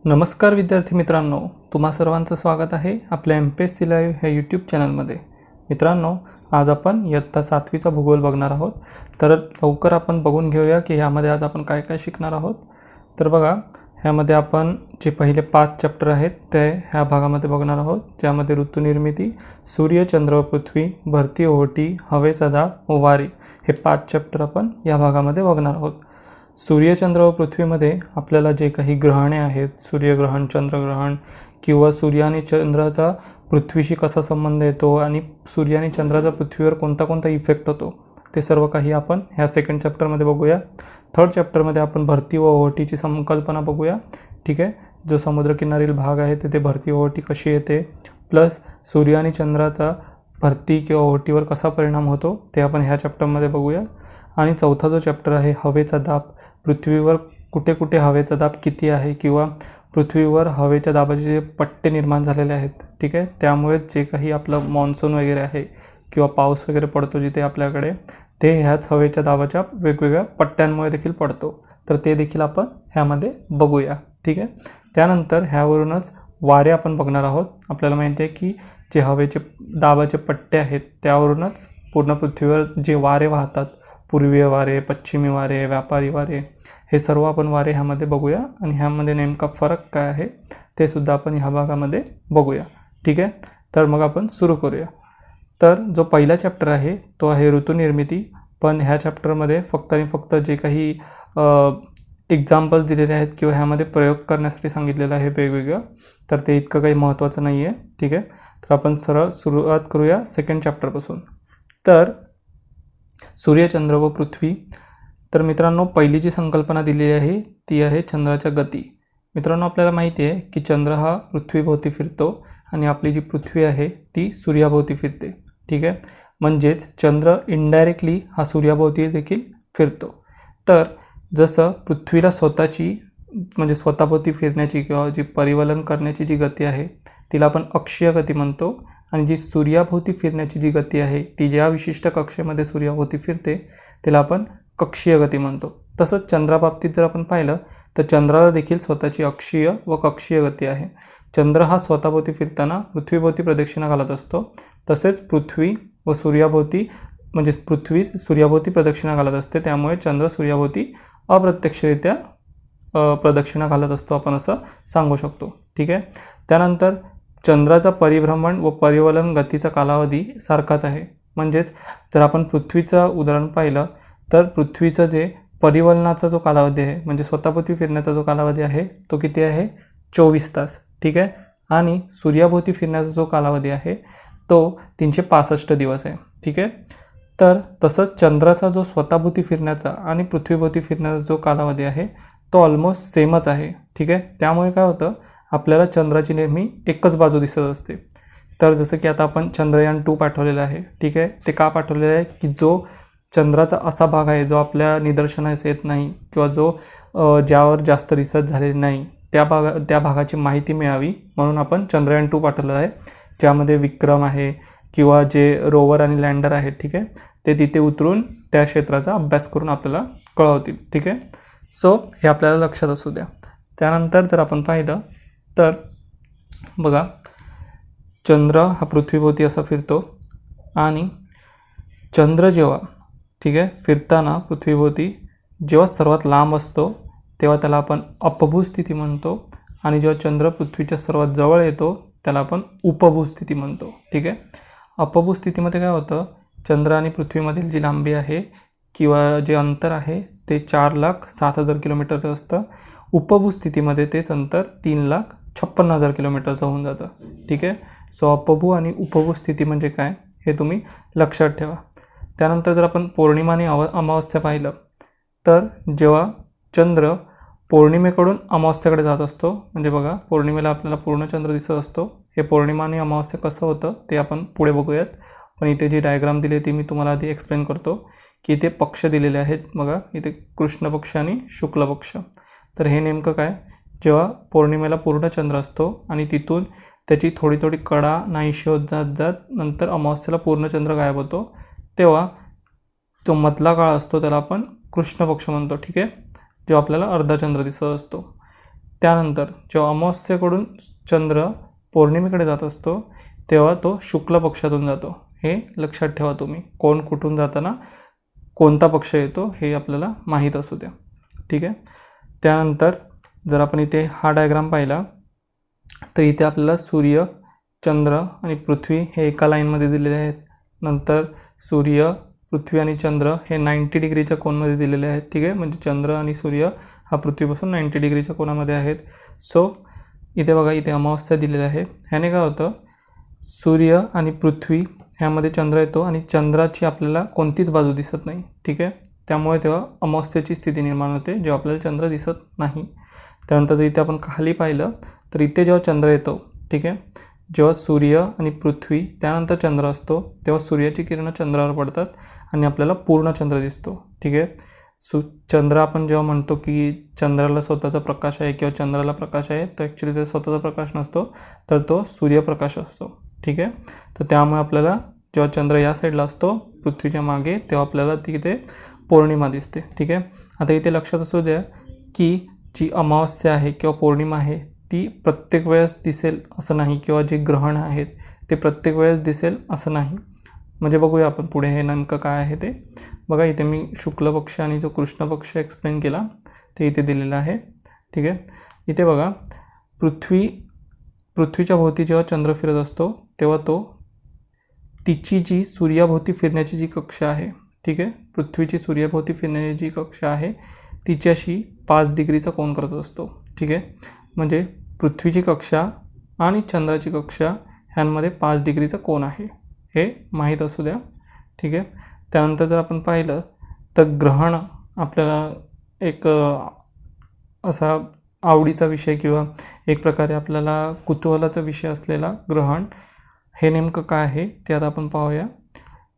नमस्कार विद्यार्थी मित्रांनो, तुम्हा सर्वांचं स्वागत आहे आपल्या MPSC लाईव्ह ह्या यूट्यूब चॅनलमध्ये। मित्रांनो, आज आपण इयत्ता 7वीचा भूगोल बघणार आहोत। तर लवकर आपण बघून घेऊया की यामध्ये आज आपण काय काय शिकणार आहोत। तर बघा, ह्यामध्ये आपण जे पहिले 5 चॅप्टर आहेत ते ह्या भागामध्ये बघणार आहोत, ज्यामध्ये ऋतुनिर्मिती, सूर्य, चंद्र व पृथ्वी, भरती, ओहोटी, हवेचा दाब व वारे हे 5 चॅप्टर आपण या भागामध्ये बघणार आहोत। सूर्य, चंद्र व पृथ्वीमध्ये आपल्याला जे काही ग्रहणे आहेत, सूर्यग्रहण, चंद्रग्रहण किंवा सूर्य आणि चंद्राचा पृथ्वीशी कसा संबंध येतो आणि सूर्य आणि चंद्राचा पृथ्वीवर कोणता कोणता इफेक्ट होतो, ते सर्व काही आपण ह्या सेकंड चॅप्टरमध्ये बघूया। थर्ड चॅप्टरमध्ये आपण भरती व ओहोटीची संकल्पना बघूया। ठीक आहे, जो समुद्रकिनारील भाग आहे तिथे भरती ओहोटी कशी येते, प्लस सूर्य आणि चंद्राचा भरती किंवा ओहोटीवर कसा परिणाम होतो ते आपण ह्या चॅप्टरमध्ये बघूया। आणि चौथा जो चॅप्टर आहे हवेचा दाब, पृथ्वीवर कुठे कुठे हवेचा दाब किती आहे किंवा पृथ्वीवर हवेच्या दाबाचे जे पट्टे निर्माण झालेले आहेत, ठीक आहे, त्यामुळे जे काही आपलं मॉन्सून वगैरे आहे किंवा पाऊस वगैरे पडतो जिथे आपल्याकडे, ते ह्याच हवेच्या दाबाच्या वेगवेगळ्या पट्ट्यांमुळे देखील पडतो। तर ते देखील आपण ह्यामध्ये बघूया। ठीक आहे, त्यानंतर ह्यावरूनच वारे आपण बघणार आहोत। आपल्याला माहिती आहे की जे हवेचे दाबाचे पट्टे आहेत त्यावरूनच पूर्ण पृथ्वीवर जे वारे वाहतात, पूर्वीय वारे, पश्चिमी वारे, व्यापारी वारे, हे सर्व आपण वारे ह्यामध्ये बघूया आणि ह्यामध्ये नेमका फरक काय आहे ते सुद्धा आपण ह्या भागामध्ये बघूया। ठीक आहे, तर मग आपण सुरू करूया। तर जो पहिला चॅप्टर आहे तो आहे ऋतुनिर्मिती, पण ह्या चॅप्टरमध्ये फक्त आणि फक्त जे काही एक्झाम्पल्स दिलेले आहेत किंवा ह्यामध्ये प्रयोग करण्यासाठी सांगितलेलं आहे वेगवेगळं, तर ते इतकं काही महत्त्वाचं नाही आहे। ठीक आहे, तर आपण सरळ सुरुवात करूया सेकंड चॅप्टरपासून। तर सूर्य, चंद्र व पृथ्वी। तर मित्रांनो, पहिली जी संकल्पना दिलेली आहे ती आहे चंद्राच्या गती। मित्रांनो, आपल्याला माहिती आहे की चंद्र हा पृथ्वीभोवती फिरतो आणि आपली जी पृथ्वी आहे ती सूर्याभोवती फिरते। ठीक आहे, म्हणजेच चंद्र इनडायरेक्टली हा सूर्याभोवती देखील फिरतो। तर जसं पृथ्वीला स्वतःची म्हणजे स्वतःभोवती फिरण्याची किंवा जी परिवलन करण्याची जी गती आहे तिला आपण अक्षीय गती म्हणतो, आणि जी सूर्याभोवती फिरण्याची जी गती आहे ती ज्या विशिष्ट कक्षेमध्ये सूर्याभोवती फिरते त्याला आपण कक्षीय गती म्हणतो। तसंच चंद्राबाबतीत जर आपण पाहिलं तर चंद्राला देखील स्वतःची अक्षीय व कक्षीय गती आहे। चंद्र हा स्वतःभोवती फिरताना पृथ्वीभोवती प्रदक्षिणा घालत असतो, तसेच पृथ्वी व सूर्याभोवती म्हणजे पृथ्वी सूर्याभोवती प्रदक्षिणा घालत असते, त्यामुळे चंद्र सूर्याभोवती अप्रत्यक्षरित्या प्रदक्षिणा घालत असतो, आपण असं सांगू शकतो। ठीक आहे, त्यानंतर चंद्राचा परिभ्रमण व परिवलन गतीचा कालावधी सारखाच आहे। म्हणजेच जर आपण पृथ्वीचं उदाहरण पाहिलं तर पृथ्वीचं जे परिवलनाचा जो कालावधी आहे म्हणजे स्वतःभोवती फिरण्याचा जो कालावधी आहे तो किती आहे, 24 तास। ठीक आहे, आणि सूर्याभोवती फिरण्याचा जो कालावधी आहे तो 365 दिवस आहे। ठीक आहे, तर तसंच चंद्राचा जो स्वतःभोवती फिरण्याचा आणि पृथ्वीभोवती फिरण्याचा जो कालावधी आहे तो ऑलमोस्ट सेमच आहे। ठीक आहे, त्यामुळे काय होतं, आपल्याला चंद्राची नेहमी एकच बाजू दिसत असते। तर जसं की आता आपण चंद्रयान 2 पाठवलेलं आहे। ठीक आहे, ते का पाठवलेलं आहे की जो चंद्राचा असा भाग आहे जो आपल्या निदर्शनास येत नाही किंवा जो ज्यावर जास्त रिसर्च झालेली नाही त्या भागाची माहिती मिळावी म्हणून आपण चंद्रयान 2 पाठवलेलं आहे, ज्यामध्ये विक्रम आहे किंवा जे रोवर आणि लँडर आहेत, ठीक आहे, ते तिथे उतरून त्या क्षेत्राचा अभ्यास करून आपल्याला कळवतील। ठीक आहे, सो हे आपल्याला लक्षात असू द्या। त्यानंतर जर आपण पाहिलं तर बघा, चंद्र हा पृथ्वीभोवती असा फिरतो आणि चंद्र जेव्हा ठीक आहे फिरताना पृथ्वीभोवती जेव्हा सर्वात लांब असतो तेव्हा त्याला आपण अपभू स्थिती म्हणतो, आणि जेव्हा चंद्र पृथ्वीच्या सर्वात जवळ येतो त्याला आपण उपभू स्थिती म्हणतो। ठीक आहे, अपभू स्थितीमध्ये काय होतं, चंद्र आणि पृथ्वीमधील जी लांबी आहे किंवा जे अंतर आहे ते 4,07,000 किलोमीटरचं असतं। उपभू स्थितीमध्ये तेच अंतर 3,56,000 किलोमीटरचं होऊन जातं। ठीक आहे, सो अपभू आणि उपभू स्थिती म्हणजे काय हे तुम्ही लक्षात ठेवा। त्यानंतर जर आपण पौर्णिमा आणि अमावस्या पाहिलं तर जेव्हा चंद्र पौर्णिमेकडून अमावस्याकडे जात असतो, म्हणजे बघा पौर्णिमेला आपल्याला पूर्ण चंद्र दिसत असतो, हे पौर्णिमा आणि अमावस्या कसं होतं ते आपण पुढे बघूयात। पण इथे जी डायग्राम दिली ती मी तुम्हाला आधी एक्सप्लेन करतो की इथे पक्ष दिलेले आहेत। बघा इथे कृष्ण पक्ष आणि शुक्ल पक्ष। तर हे नेमकं काय, जेव्हा पौर्णिमेला पूर्ण चंद्र असतो आणि तिथून त्याची थोडी थोडी कडा नाहीशी होत जात जात नंतर अमावस्येला पूर्ण चंद्र गायब होतो, तेव्हा जो मधला काळ असतो त्याला आपण कृष्ण पक्ष म्हणतो। ठीक आहे, जो आपल्याला अर्धा चंद्र दिसत असतो। त्यानंतर जेव्हा अमावस्येकडून चंद्र पौर्णिमेकडे जात असतो तेव्हा तो शुक्ल पक्षातून जातो. हे लक्षात ठेवा तुम्ही, कोण कुठून जाताना कोणता पक्ष येतो हे आपल्याला माहीत असू द्या. ठीक आहे. त्यानंतर जर आपण इथे हा डायग्राम पाहिला तर इथे आपल्याला सूर्य, चंद्र आणि पृथ्वी हे एका लाईनमध्ये दिलेले आहेत. नंतर सूर्य, पृथ्वी आणि चंद्र हे 90 डिग्रीच्या कोनमध्ये दिलेले आहेत. ठीक आहे, म्हणजे चंद्र आणि सूर्य हा पृथ्वीपासून 90 डिग्रीच्या कोनामध्ये आहेत. सो इथे बघा, इथे अमावस्या दिलेलं आहे. ह्याने काय होतं, सूर्य आणि पृथ्वी ह्यामध्ये चंद्र येतो आणि चंद्राची आपल्याला कोणतीच बाजू दिसत नाही. ठीक आहे, त्यामुळे तेव्हा अमावस्येची स्थिती निर्माण होते जेव्हा आपल्याला चंद्र दिसत नाही. त्यानंतर जर इथे आपण खाली पाहिलं तर इथे जेव्हा चंद्र येतो, ठीक आहे, जेव्हा सूर्य आणि पृथ्वी त्यानंतर चंद्र असतो तेव्हा सूर्याची किरणं चंद्रावर पडतात आणि आपल्याला पूर्ण चंद्र दिसतो. ठीक आहे. चंद्र आपण जेव्हा म्हणतो की चंद्राला स्वतःचा प्रकाश आहे किंवा चंद्राला प्रकाश आहे, तर ॲक्च्युली ते स्वतःचा प्रकाश नसतो, तर तो सूर्यप्रकाश असतो. ठीक आहे. तर त्यामुळे आपल्याला जेव्हा चंद्र या साईडला असतो पृथ्वीच्या मागे तेव्हा आपल्याला तिथे पौर्णिमा दिसते. ठीक आहे. आता इथे लक्षात असू द्या की जी अमावस्या आहे किंवा पौर्णिमा आहे ती प्रत्येक वेळेस दिसेल असं नाही, किंवा जे ग्रहण आहेत ते प्रत्येक वेळेस दिसेल असं नाही. म्हणजे बघूया आपण पुढे हे नेमकं काय आहे ते. बघा, इथे मी शुक्ल पक्ष आणि जो कृष्ण पक्ष एक्सप्लेन केला ते इथे दिलेलं आहे. ठीक आहे. इथे बघा, पृथ्वीच्या भोवती जेव्हा चंद्र फिरत असतो तेव्हा तो तिची जी सूर्याभोवती फिरण्याची जी कक्षा आहे, ठीक आहे, पृथ्वीची सूर्याभोवती फिरण्याची जी कक्षा आहे तिच्याशी 5 डिग्रीचा कोन करत असतो. ठीक आहे, म्हणजे पृथ्वीची कक्षा आणि चंद्राची कक्षा ह्यांमध्ये 5 डिग्रीचा कोन आहे, हे माहीत असू द्या. ठीक आहे. त्यानंतर जर आपण पाहिलं तर ग्रहण आपल्याला एक असा आवडीचा विषय किंवा एक प्रकारे आपल्याला कुतूहलाचा विषय असलेला ग्रहण हे नेमकं काय आहे ते आता आपण पाहूया.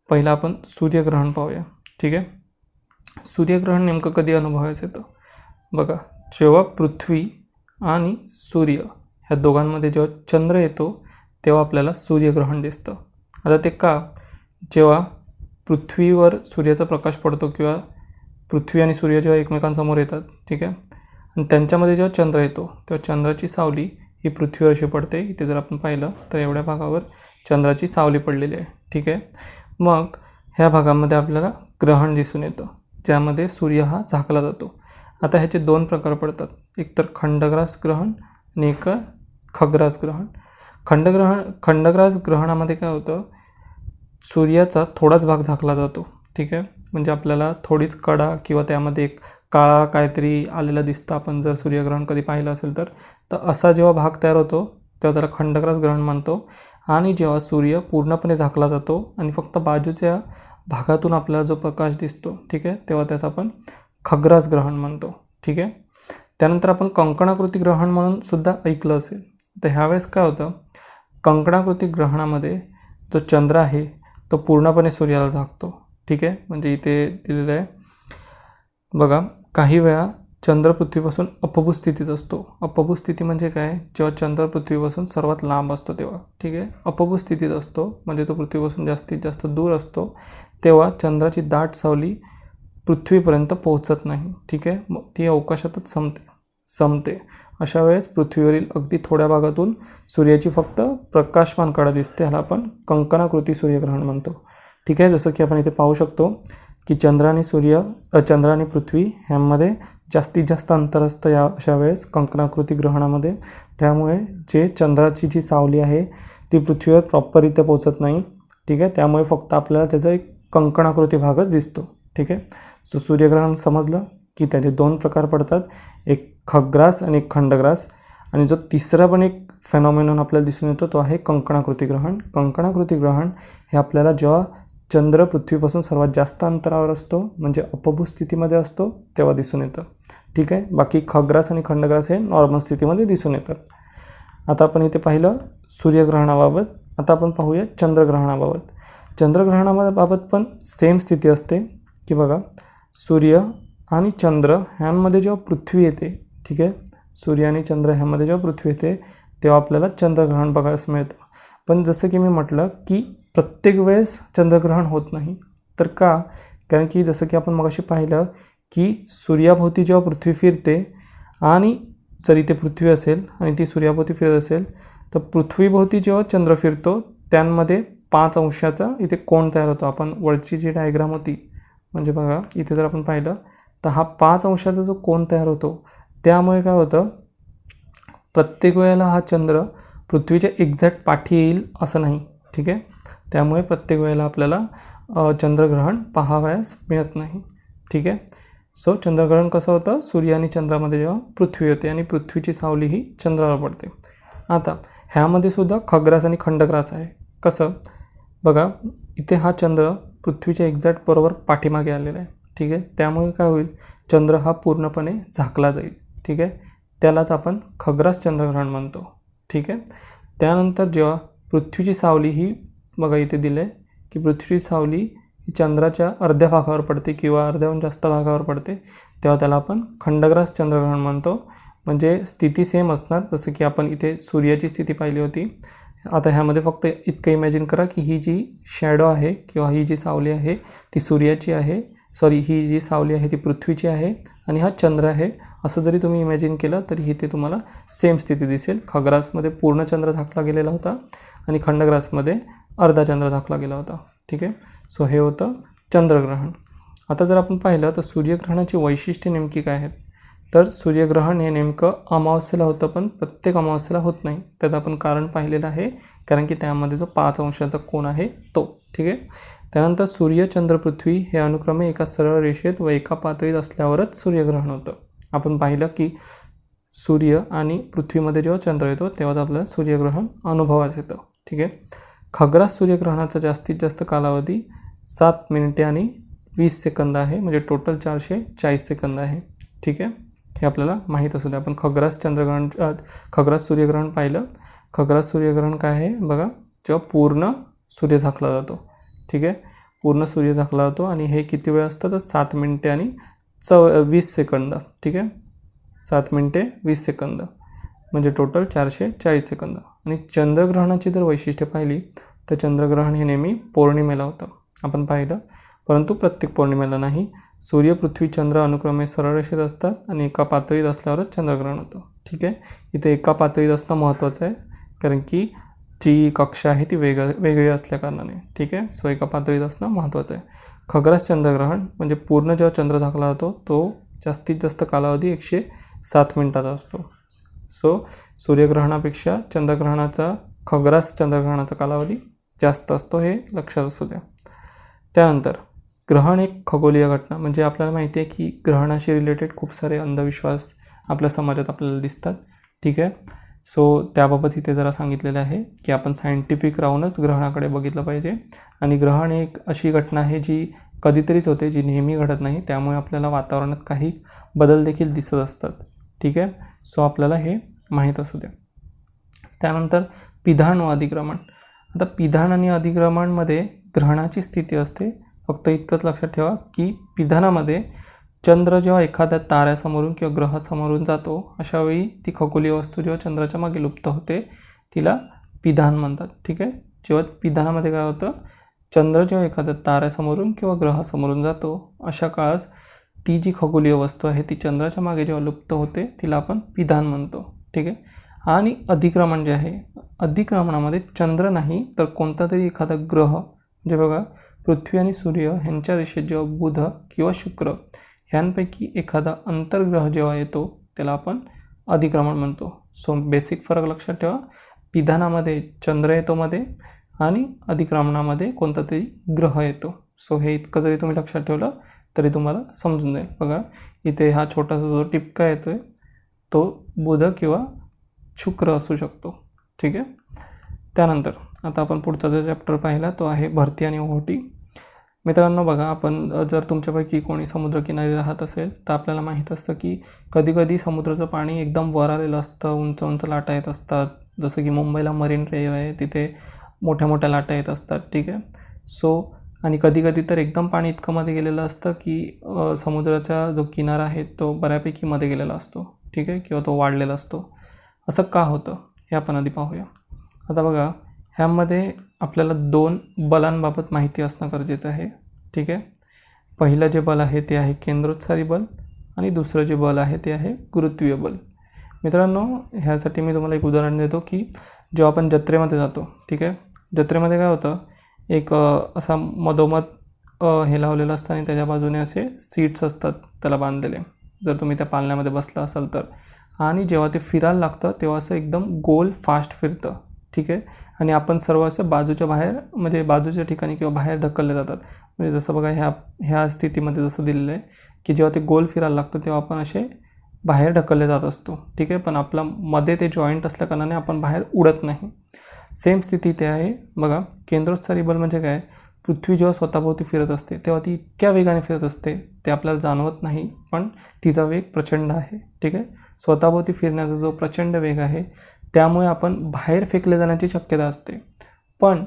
पहिलं आपण सूर्यग्रहण पाहूया. ठीक आहे. सूर्यग्रहण नेमकं कधी अनुभवायचं येतं? बघा, जेव्हा पृथ्वी आणि सूर्य ह्या दोघांमध्ये जेव्हा चंद्र येतो तेव्हा आपल्याला सूर्यग्रहण दिसतं. आता ते का? जेव्हा पृथ्वीवर सूर्याचा प्रकाश पडतो किंवा पृथ्वी आणि सूर्य जेव्हा एकमेकांसमोर येतात, ठीक आहे, आणि त्यांच्यामध्ये जेव्हा चंद्र येतो तेव्हा चंद्राची सावली ही पृथ्वीवर अशी पडते. इथे जर आपण पाहिलं तर एवढ्या भागावर चंद्राची सावली पडलेली आहे. ठीक आहे. मग ह्या भागामध्ये आपल्याला ग्रहण दिसून येतं ज्यामध्ये सूर्य हा झाकला जातो. आता ह्याचे 2 प्रकार पडतात, एक तर खंडग्रास ग्रहण आणि एक खग्रास ग्रहण. खंडग्रास ग्रहणामध्ये काय होतं, सूर्याचा थोडाच भाग झाकला जातो. ठीक आहे, म्हणजे आपल्याला थोडीच कडा किंवा त्यामध्ये एक काळा काहीतरी आलेला दिसतं आपण जर सूर्यग्रहण कधी पाहिलं असेल तर असा जेव्हा भाग तयार होतो तेव्हा त्याला खंडग्रास ग्रहण म्हणतो. आणि जेव्हा सूर्य पूर्णपणे झाकला जातो आणि फक्त बाजूच्या भागातून आपल्याला जो प्रकाश दिसतो, ठीक आहे, तेव्हा त्याचं आपण खग्रास ग्रहण म्हणतो. ठीक आहे. त्यानंतर आपण कंकणाकृती ग्रहण म्हणून सुद्धा ऐकलं असेल. तर ह्यावेळेस काय होतं, कंकणाकृती ग्रहणामध्ये जो चंद्र आहे तो पूर्णपणे सूर्याला झाकतो. ठीक आहे, म्हणजे इथे दिलेलं आहे बघा, काही वेळा चंद्र पृथ्वीपासून अपभू स्थितीत असतो. अपभू स्थिती म्हणजे काय, जेव्हा चंद्र पृथ्वीपासून सर्वात लांब असतो तेव्हा. ठीक आहे, अपभू स्थितीत असतो म्हणजे तो पृथ्वीपासून जास्तीत जास्त दूर असतो, तेव्हा चंद्राची दाट सावली पृथ्वीपर्यंत पोहोचत नाही. ठीक आहे, मग ती अवकाशातच संपते. अशा वेळेस पृथ्वीवरील अगदी थोड्या भागातून सूर्याची फक्त प्रकाशमान कडा दिसते. ह्याला आपण कंकणाकृती सूर्यग्रहण म्हणतो. ठीक आहे, जसं की आपण इथे पाहू शकतो की चंद्र आणि पृथ्वी ह्यामध्ये जास्तीत जास्त अंतर असतं या अशा वेळेस कंकणाकृती ग्रहणामध्ये. त्यामुळे जे चंद्राची जी सावली आहे ती पृथ्वीवर प्रॉपररित्या पोहोचत नाही. ठीक आहे, त्यामुळे फक्त आपल्याला त्याचा एक कंकणाकृती भागच दिसतो. ठीक आहे, सो सूर्यग्रहण समजलं की त्याचे 2 प्रकार पडतात, एक खग्रास आणि एक खंडग्रास. आणि जो तिसरा पण एक फेनॉमेनॉन आपल्याला दिसून येतो तो आहे कंकणाकृती ग्रहण. कंकणाकृती ग्रहण हे आपल्याला जेव्हा चंद्र पृथ्वीपासून सर्वात जास्त अंतरावर असतो म्हणजे अपभू स्थितीमध्ये असतो तेव्हा दिसून येतं. ठीक आहे, बाकी खग्रास आणि खंडग्रास हे नॉर्मल स्थितीमध्ये दिसून येतात. आता आपण इथे पाहिलं सूर्यग्रहणाबाबत. आता आपण पाहूया चंद्रग्रहणाबाबत. चंद्रग्रहणाबाबत पण सेम स्थिती असते की बघा, सूर्य आणि चंद्र ह्यांमध्ये जेव्हा पृथ्वी येते, ठीक आहे, सूर्य आणि चंद्र ह्यामध्ये जेव्हा पृथ्वी येते तेव्हा आपल्याला चंद्रग्रहण बघायला मिळतं. पण जसं की मी म्हटलं की प्रत्येक वेळेस चंद्रग्रहण होत नाही. तर का? कारण की जसं की आपण मगाशी पाहिलं की सूर्याभोवती जेव्हा पृथ्वी फिरते आणि जर इथे पृथ्वी असेल आणि ती सूर्याभोवती फिरत असेल तर पृथ्वीभोवती जेव्हा चंद्र फिरतो त्यांमध्ये 5 अंशाचा इथे कोन तयार होतो. आपण वरची जी डायग्राम होती म्हणजे बघा इथे जर आपण पाहिलं तर हा 5 अंशाचा जो कोन तयार होतो त्यामुळे काय होतं, प्रत्येक वेळेला हा चंद्र पृथ्वीच्या एक्झॅक्ट पाठी येईल असं नाही. ठीक आहे, त्यामुळे प्रत्येक वेळेला आपल्याला चंद्रग्रहण पाहावयास मिळत नाही. ठीक आहे. सो चंद्रग्रहण कसं होतं, सूर्य आणि चंद्रामध्ये जेव्हा पृथ्वी होते आणि पृथ्वीची सावली ही चंद्रावर पडते. आता ह्यामध्ये सुद्धा खग्रास आणि खंडग्रास आहे. कसं बघा, इथे हा चंद्र पृथ्वीच्या एक्झॅक्ट बरोबर पाठीमागे आलेला आहे. ठीक आहे, त्यामुळे काय होईल, चंद्र हा पूर्णपणे झाकला जाईल. ठीक आहे, त्यालाच आपण खग्रास चंद्रग्रहण म्हणतो. ठीक आहे. त्यानंतर जेव्हा पृथ्वीची सावली ही बघा इथे दिलं आहे की पृथ्वीची सावली ही चंद्राच्या अर्ध्या भागावर पडते किंवा अर्ध्याहून जास्त भागावर पडते, तेव्हा त्याला आपण खंडग्रास चंद्रग्रहण म्हणतो. म्हणजे स्थिती सेम असणार, जसं की आपण इथे सूर्याची स्थिती पाहिली होती. आता ह्यामध्ये फक्त इतकं इमॅजिन करा की ही जी शॅडो आहे किंवा ही जी सावली आहे ती सूर्याची आहे, ही जी सावली आहे ती पृथ्वीची आहे आणि हा चंद्र आहे. असं जरी तुम्ही इमॅजिन केलं तरी इथे तुम्हाला सेम स्थिती दिसेल. खग्रासमध्ये पूर्ण चंद्र झाकला गेलेला होता आणि खंडग्रासमध्ये अर्धा चंद्र झाकला गेला होता. ठीक आहे. सो हे होतं चंद्रग्रहण. आता जर आपण पाहिलं तर सूर्यग्रहणाची वैशिष्ट्ये नेमकी काय आहेत, तर सूर्यग्रहण हे नेमकं अमावस्येला होतं, पण प्रत्येक अमावस्येला होत नाही. त्याचं आपण कारण पाहिलेलं आहे, कारण की त्यामध्ये जो 5 अंशाचा कोन आहे तो. ठीक आहे. त्यानंतर सूर्य, चंद्र, पृथ्वी हे अनुक्रमे एका सरळ रेषेत व एका पातळीत असल्यावरच सूर्यग्रहण होतं. आपण पाहिलं की सूर्य आणि पृथ्वीमध्ये जेव्हा चंद्र येतो तेव्हाच आपल्याला सूर्यग्रहण अनुभवास येतं. ठीक आहे. खग्रास सूर्यग्रहणाचा जास्तीत जास्त कालावधी 7 मिनिटे आणि 20 सेकंद आहे, म्हणजे टोटल 440 सेकंद आहे. ठीक आहे, हे आपल्याला माहीत असू द्या. आपण खग्रास सूर्यग्रहण पाहिलं. खग्रास सूर्यग्रहण काय आहे बघा, जेव्हा पूर्ण सूर्य झाकला जातो. ठीक आहे, पूर्ण सूर्य झाकला जातो आणि हे किती वेळ असतं तर 7 मिनिटे आणि 20 सेकंद. ठीक आहे, 7 मिनिटे 20 सेकंद म्हणजे टोटल 440 सेकंद. आणि चंद्रग्रहणाची जर वैशिष्ट्ये पाहिली तर चंद्रग्रहण हे नेहमी पौर्णिमेला होतं, आपण पाहिलं, परंतु प्रत्येक पौर्णिमेला नाही. सूर्य, पृथ्वी, चंद्र अनुक्रमे सरळ रेषेत असतात आणि एका पातळीत असल्यावरच चंद्रग्रहण होतं. ठीक आहे, इथे एका पातळीत असणं महत्त्वाचं आहे, कारण की जी कक्षा आहे ती वेगळी असल्या कारणाने. ठीक आहे, सो एका पातळीत असणं महत्त्वाचं आहे. खग्रास चंद्रग्रहण म्हणजे पूर्ण जेव्हा चंद्र झाकला जातो तो जास्तीत जास्त कालावधी 107 मिनिटाचा असतो. सो सूर्यग्रहणापेक्षा खग्रास चंद्रग्रहणाचा कालावधी जास्त असतो, हे लक्षात असू द्या. त्यानंतर ग्रहण एक खगोलीय घटना, म्हणजे आपल्याला माहिती आहे की ग्रहणाशी रिलेटेड खूप सारे अंधविश्वास आपल्या समाजात आपल्याला दिसतात. ठीक आहे, सो त्याबाबत इथे जरा सांगितलेलं आहे की आपण सायंटिफिक राहूनच ग्रहणाकडे बघितलं पाहिजे. आणि ग्रहण एक अशी घटना आहे जी कधीतरीच होते, जी नेहमी घडत नाही. त्यामुळे आपल्याला वातावरणात काही बदल देखील दिसत असतात. ठीक आहे, सो आपल्याला हे माहीत असू द्या. त्यानंतर पिधान व अधिक्रमण. आता पिधान आणि अधिक्रमणमध्ये ग्रहणाची स्थिती असते. फक्त इतकंच लक्षात ठेवा की पिधानामध्ये चंद्र जेव्हा एखाद्या ताऱ्यासमोरून किंवा ग्रहासमोरून जातो अशा वेळी ती खगोलीय वस्तू जेव्हा चंद्राच्या मागे लुप्त होते तिला पिधान म्हणतात. ठीक आहे, जेव्हा पिधानामध्ये काय होतं, चंद्र जेव्हा एखाद्या ताऱ्यासमोरून किंवा ग्रहासमोरून जातो अशा काळास ती जी खगोलीय वस्तू आहे ती चंद्राच्या मागे जेव्हा लुप्त होते तिला आपण पिधान म्हणतो. ठीक आहे. आणि अधिक्रमण जे आहे, अधिक्रमणामध्ये चंद्र नाही तर कोणता तरी एखादा ग्रह, म्हणजे बघा पृथ्वी आणि सूर्य ह्यांच्या रेषेत जेव्हा बुध किंवा शुक्र ह्यांपैकी एखादा अंतर्ग्रह जेव्हा येतो त्याला आपण अधिक्रमण म्हणतो. सो बेसिक फरक लक्षात ठेवा, पिधानामध्ये चंद्र येतो मध्ये आणि अधिक्रमणामध्ये कोणता तरी ग्रह येतो. सो हे इतकं जरी तुम्ही लक्षात ठेवलं तरी तुम्हाला समजून जाईल. बघा इथे हा छोटासा जो टिपका येतो आहे तो बुध किंवा शुक्र असू शकतो. ठीक आहे. त्यानंतर आता आपण पुढचा जो चॅप्टर पाहिला तो आहे भरती आणि ओहोटी. मित्रांनो बघा, आपण जर तुमच्यापैकी कोणी समुद्रकिनारी राहत असेल तर आपल्याला माहीत असतं की कधीकधी समुद्राचं पाणी एकदम वर आलेलं असतं, उंच उंच लाटा येत असतात. जसं की मुंबईला मरीन ड्राईव्ह आहे, तिथे मोठ्या मोठ्या लाटा येत असतात. ठीक आहे. सो आणि कधीकधी तर एकदम पाणी इतकं मध्ये गेलेलं असतं की समुद्राचा जो किनारा आहे तो बऱ्यापैकी मध्ये गेलेला असतो. ठीक आहे, किंवा तो वाढलेला असतो. असं का होतं हे आपण आधी पाहूया. आता बघा, ह्यामध्ये आपल्याला 2 बलांबाबत माहिती असणं गरजेचं आहे. ठीक आहे. पहिलं जे बल आहे ते आहे केंद्रोत्सारी बल आणि दुसरं जे बल आहे ते आहे गुरुत्वीय बल. मित्रांनो, ह्यासाठी मी तुम्हाला एक उदाहरण देतो की जेव्हा आपण जत्रेमध्ये जातो, ठीक आहे. जत्रेमध्ये काय होतं, एक असा मधोमध हे लावलेलं असतं आणि त्याच्या बाजूने असे सीट्स असतात त्याला बांधलेले. जर तुम्ही त्या पाळण्यामध्ये बसला असाल तर, आणि जेव्हा ते फिरायला लागतं तेव्हा असं एकदम गोल फास्ट फिरतं, ठीक आहे. आणि आपण सर्व असं बाजूच्या बाहेर म्हणजे बाजूच्या ठिकाणी किंवा बाहेर ढकलले जातात. म्हणजे जसं बघा ह्या स्थितीमध्ये जसं दिलेलं आहे की जेव्हा ते गोल फिरायला लागतं तेव्हा आपण असे बाहेर ढकलले जात असतो, ठीक आहे. पण आपला मध्ये ते जॉईंट असल्याकारणाने आपण बाहेर उडत नाही. सेम स्थिती ते आहे. बघा, केंद्रोत्सारी बल म्हणजे काय, पृथ्वी जेव्हा स्वतःभोवती फिरत असते तेव्हा ती इतक्या वेगाने फिरत असते ते आपल्याला जाणवत नाही, पण तिचा वेग प्रचंड आहे, ठीक आहे. स्वतःभोवती फिरण्याचा जो प्रचंड वेग आहे त्यामुळे आपण बाहेर फेकले जाण्याची शक्यता असते. पण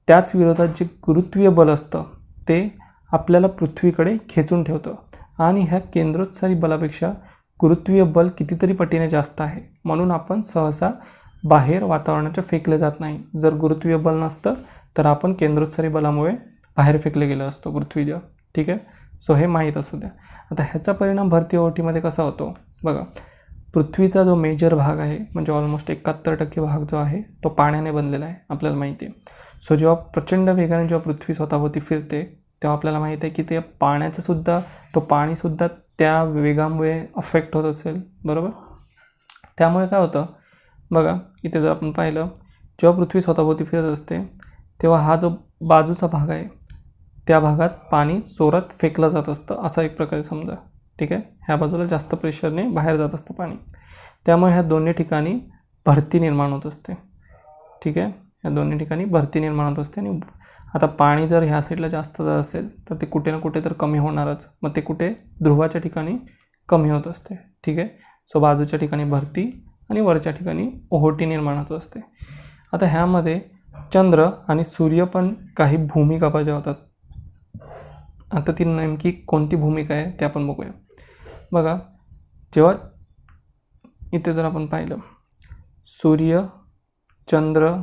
त्याच विरोधात जे गुरुत्वीय बल असतं ते आपल्याला पृथ्वीकडे खेचून ठेवतं आणि ह्या केंद्रोत्सारी बलापेक्षा गुरुत्वीय बल कितीतरी पटीने जास्त आहे. म्हणून आपण सहसा बाहेर वातावरणाच्या फेकले जात नाही. जर गुरुत्वीय बल नसतं तर आपण केंद्रोत्सारी बलामुळे बाहेर फेकले गेलो असतो पृथ्वीच्या, ठीक आहे. सो हे माहीत असू द्या. आता ह्याचा परिणाम भरती ओहोटीमध्ये कसा होतो बघा. पृथ्वीचा जो मेजर भाग आहे म्हणजे ऑलमोस्ट 71% भाग जो आहे तो पाण्याने बनलेला आहे, आपल्याला माहिती आहे. सो जेव्हा प्रचंड वेगाने जेव्हा पृथ्वी स्वतःभोवती फिरते तेव्हा आपल्याला माहीत आहे की ते तो पाणीसुद्धा त्या वेगामुळे अफेक्ट होत असेल, बरोबर. त्यामुळे काय होतं बघा, इथे जर आपण पाहिलं, जेव्हा पृथ्वी स्वतःभोवती फिरत असते तेव्हा हा जो बाजूचा भाग आहे त्या भागात पाणी जोरात फेकलं जात असतं, असा एक प्रकारे समजा, ठीक आहे. ह्या बाजूला जास्त प्रेशरने बाहेर जात असतं पाणी, त्यामुळे ह्या दोन्ही ठिकाणी भरती निर्माण होत असते, ठीक आहे. या दोन्ही ठिकाणी भरती निर्माण होत असते. आणि आता पाणी जर ह्या साईडला जास्त जात असेल तर ते कुठे ना कुठे तर कमी होणारच. मग ते कुठे ध्रुवाच्या ठिकाणी कमी होत असते, ठीक आहे. सो बाजूच्या ठिकाणी भरती आणि वरच्या ठिकाणी ओहोटी निर्माण होत असते. आता ह्यामध्ये चंद्र आणि सूर्य पण काही भूमिका बजावतात. आता ती नेमकी कोणती भूमिका आहे ते आपण बघूया. बघा, जेव्हा इथे जर आपण पाहिलं, सूर्य, चंद्र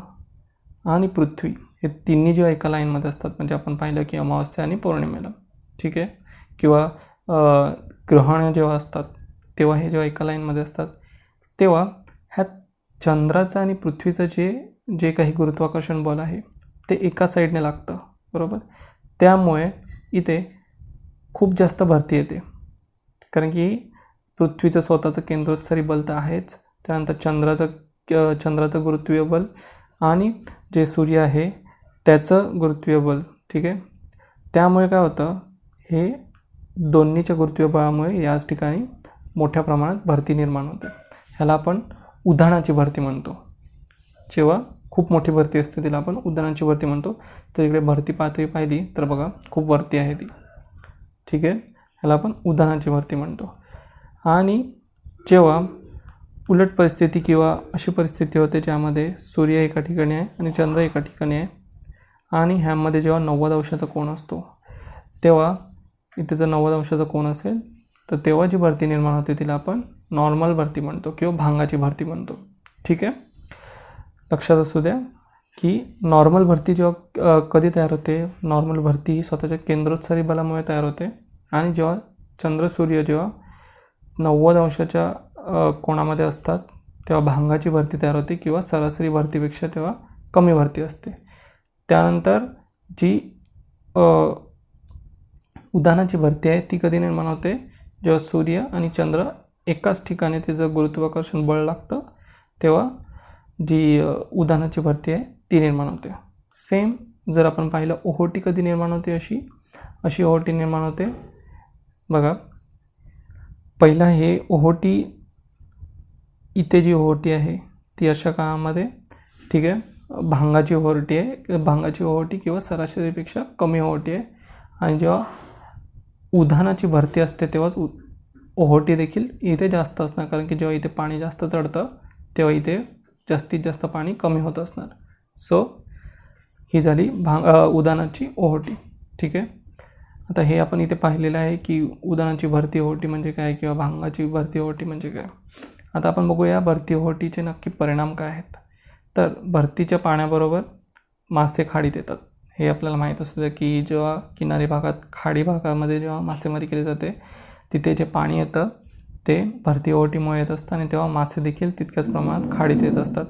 आणि पृथ्वी हे तिन्ही जेव्हा एका लाईनमध्ये असतात, म्हणजे आपण पाहिलं की अमावस्या आणि पौर्णिमेला, ठीक आहे, किंवा ग्रहण जेव्हा असतात तेव्हा हे जेव्हा एका लाईनमध्ये असतात तेव्हा ह्या चंद्राचं आणि पृथ्वीचं जे काही गुरुत्वाकर्षण बल आहे ते एका साईडने लागतं, बरोबर. त्यामुळे इथे खूप जास्त भरती येते, कारण की पृथ्वीचं स्वतःचं केंद्रोत्सारी बल तर आहेच, त्यानंतर चंद्राचं गुरुत्वीय बल आणि जे सूर्य आहे त्याचं गुरुत्वीय बल, ठीक आहे. त्यामुळे काय होतं, हे दोन्हीच्या गुरुत्वीय बळामुळे याच ठिकाणी मोठ्या प्रमाणात भरती निर्माण होते. ह्याला आपण उधाणाची भरती म्हणतो. जेव्हा खूप मोठी भरती असते तिला आपण उधाणाची भरती म्हणतो. तर इकडे भरती पातळी पाहिली तर बघा खूप वरती आहे ती, ठीक आहे. ह्याला आपण उधाणाची भरती म्हणतो. आणि जेव्हा उलट परिस्थिती किंवा अशी परिस्थिती होते ज्यामध्ये सूर्य एका ठिकाणी आहे आणि चंद्र एका ठिकाणी आहे आणि ह्यामध्ये जेव्हा 90 अंशाचा कोन असतो तेव्हा इथे जर 90 अंशाचा कोन असेल तर तेव्हा जी भरती निर्माण होते तिला आपण नॉर्मल भरती म्हणतो किंवा भांगाची भरती म्हणतो, ठीक आहे. लक्षात असू द्या की नॉर्मल भरती जेव्हा कधी तयार होते, नॉर्मल भरती ही स्वतःच्या केंद्रोत्सारी बलामुळे तयार होते. आणि जेव्हा चंद्र सूर्य जेव्हा 90 अंशाच्या कोणामध्ये असतात तेव्हा भांगाची भरती तयार होते किंवा सरासरी भरतीपेक्षा तेव्हा कमी भरती असते. त्यानंतर जी उधाणाची भरती आहे ती कधी निर्माण होते, जेव्हा सूर्य आणि चंद्र एकाच ठिकाणी त्याचं गुरुत्वाकर्षण बळ लागतं तेव्हा जी उधाणाची भरती आहे ती निर्माण होते. सेम जर आपण पाहिलं ओहोटी कधी निर्माण होते, अशी ओहोटी निर्माण होते बघा. पहिला हे ओहोटी, इथे जी ओहोटी आहे ती अशा काळामध्ये, ठीक आहे, भांगाची ओहोटी आहे, भांगाची ओहोटी किंवा सरासरीपेक्षा कमी ओहोटी आहे. आणि जेव्हा उधाणाची भरती असते तेव्हाच ओहोटी देखील इथे जास्त असणार, कारण की जेव्हा इथे पाणी जास्त चढतं तेव्हा इथे जास्तीत जास्त पाणी कमी होत असणार. सो ही झाली उधाणाची ओहोटी, ठीक आहे. आता हे आपण इथे पाहिलेलं आहे की उधाणाची भरती ओहोटी म्हणजे काय किंवा भांगाची भरती ओहोटी म्हणजे काय. आता आपण बघूया भरती ओहोटीचे नक्की परिणाम काय आहेत. तर भरतीच्या पाण्याबरोबर मासे खाडीत येतात. हे आपल्याला माहीत असतं की जेव्हा किनारी भागात, खाडी भागामध्ये जेव्हा मासेमारी केली जाते तिथे जे पाणी येतं ते भरती ओहोटीमुळे येत असतं आणि तेव्हा मासे देखील तितक्याच प्रमाणात खाडीत येत असतात.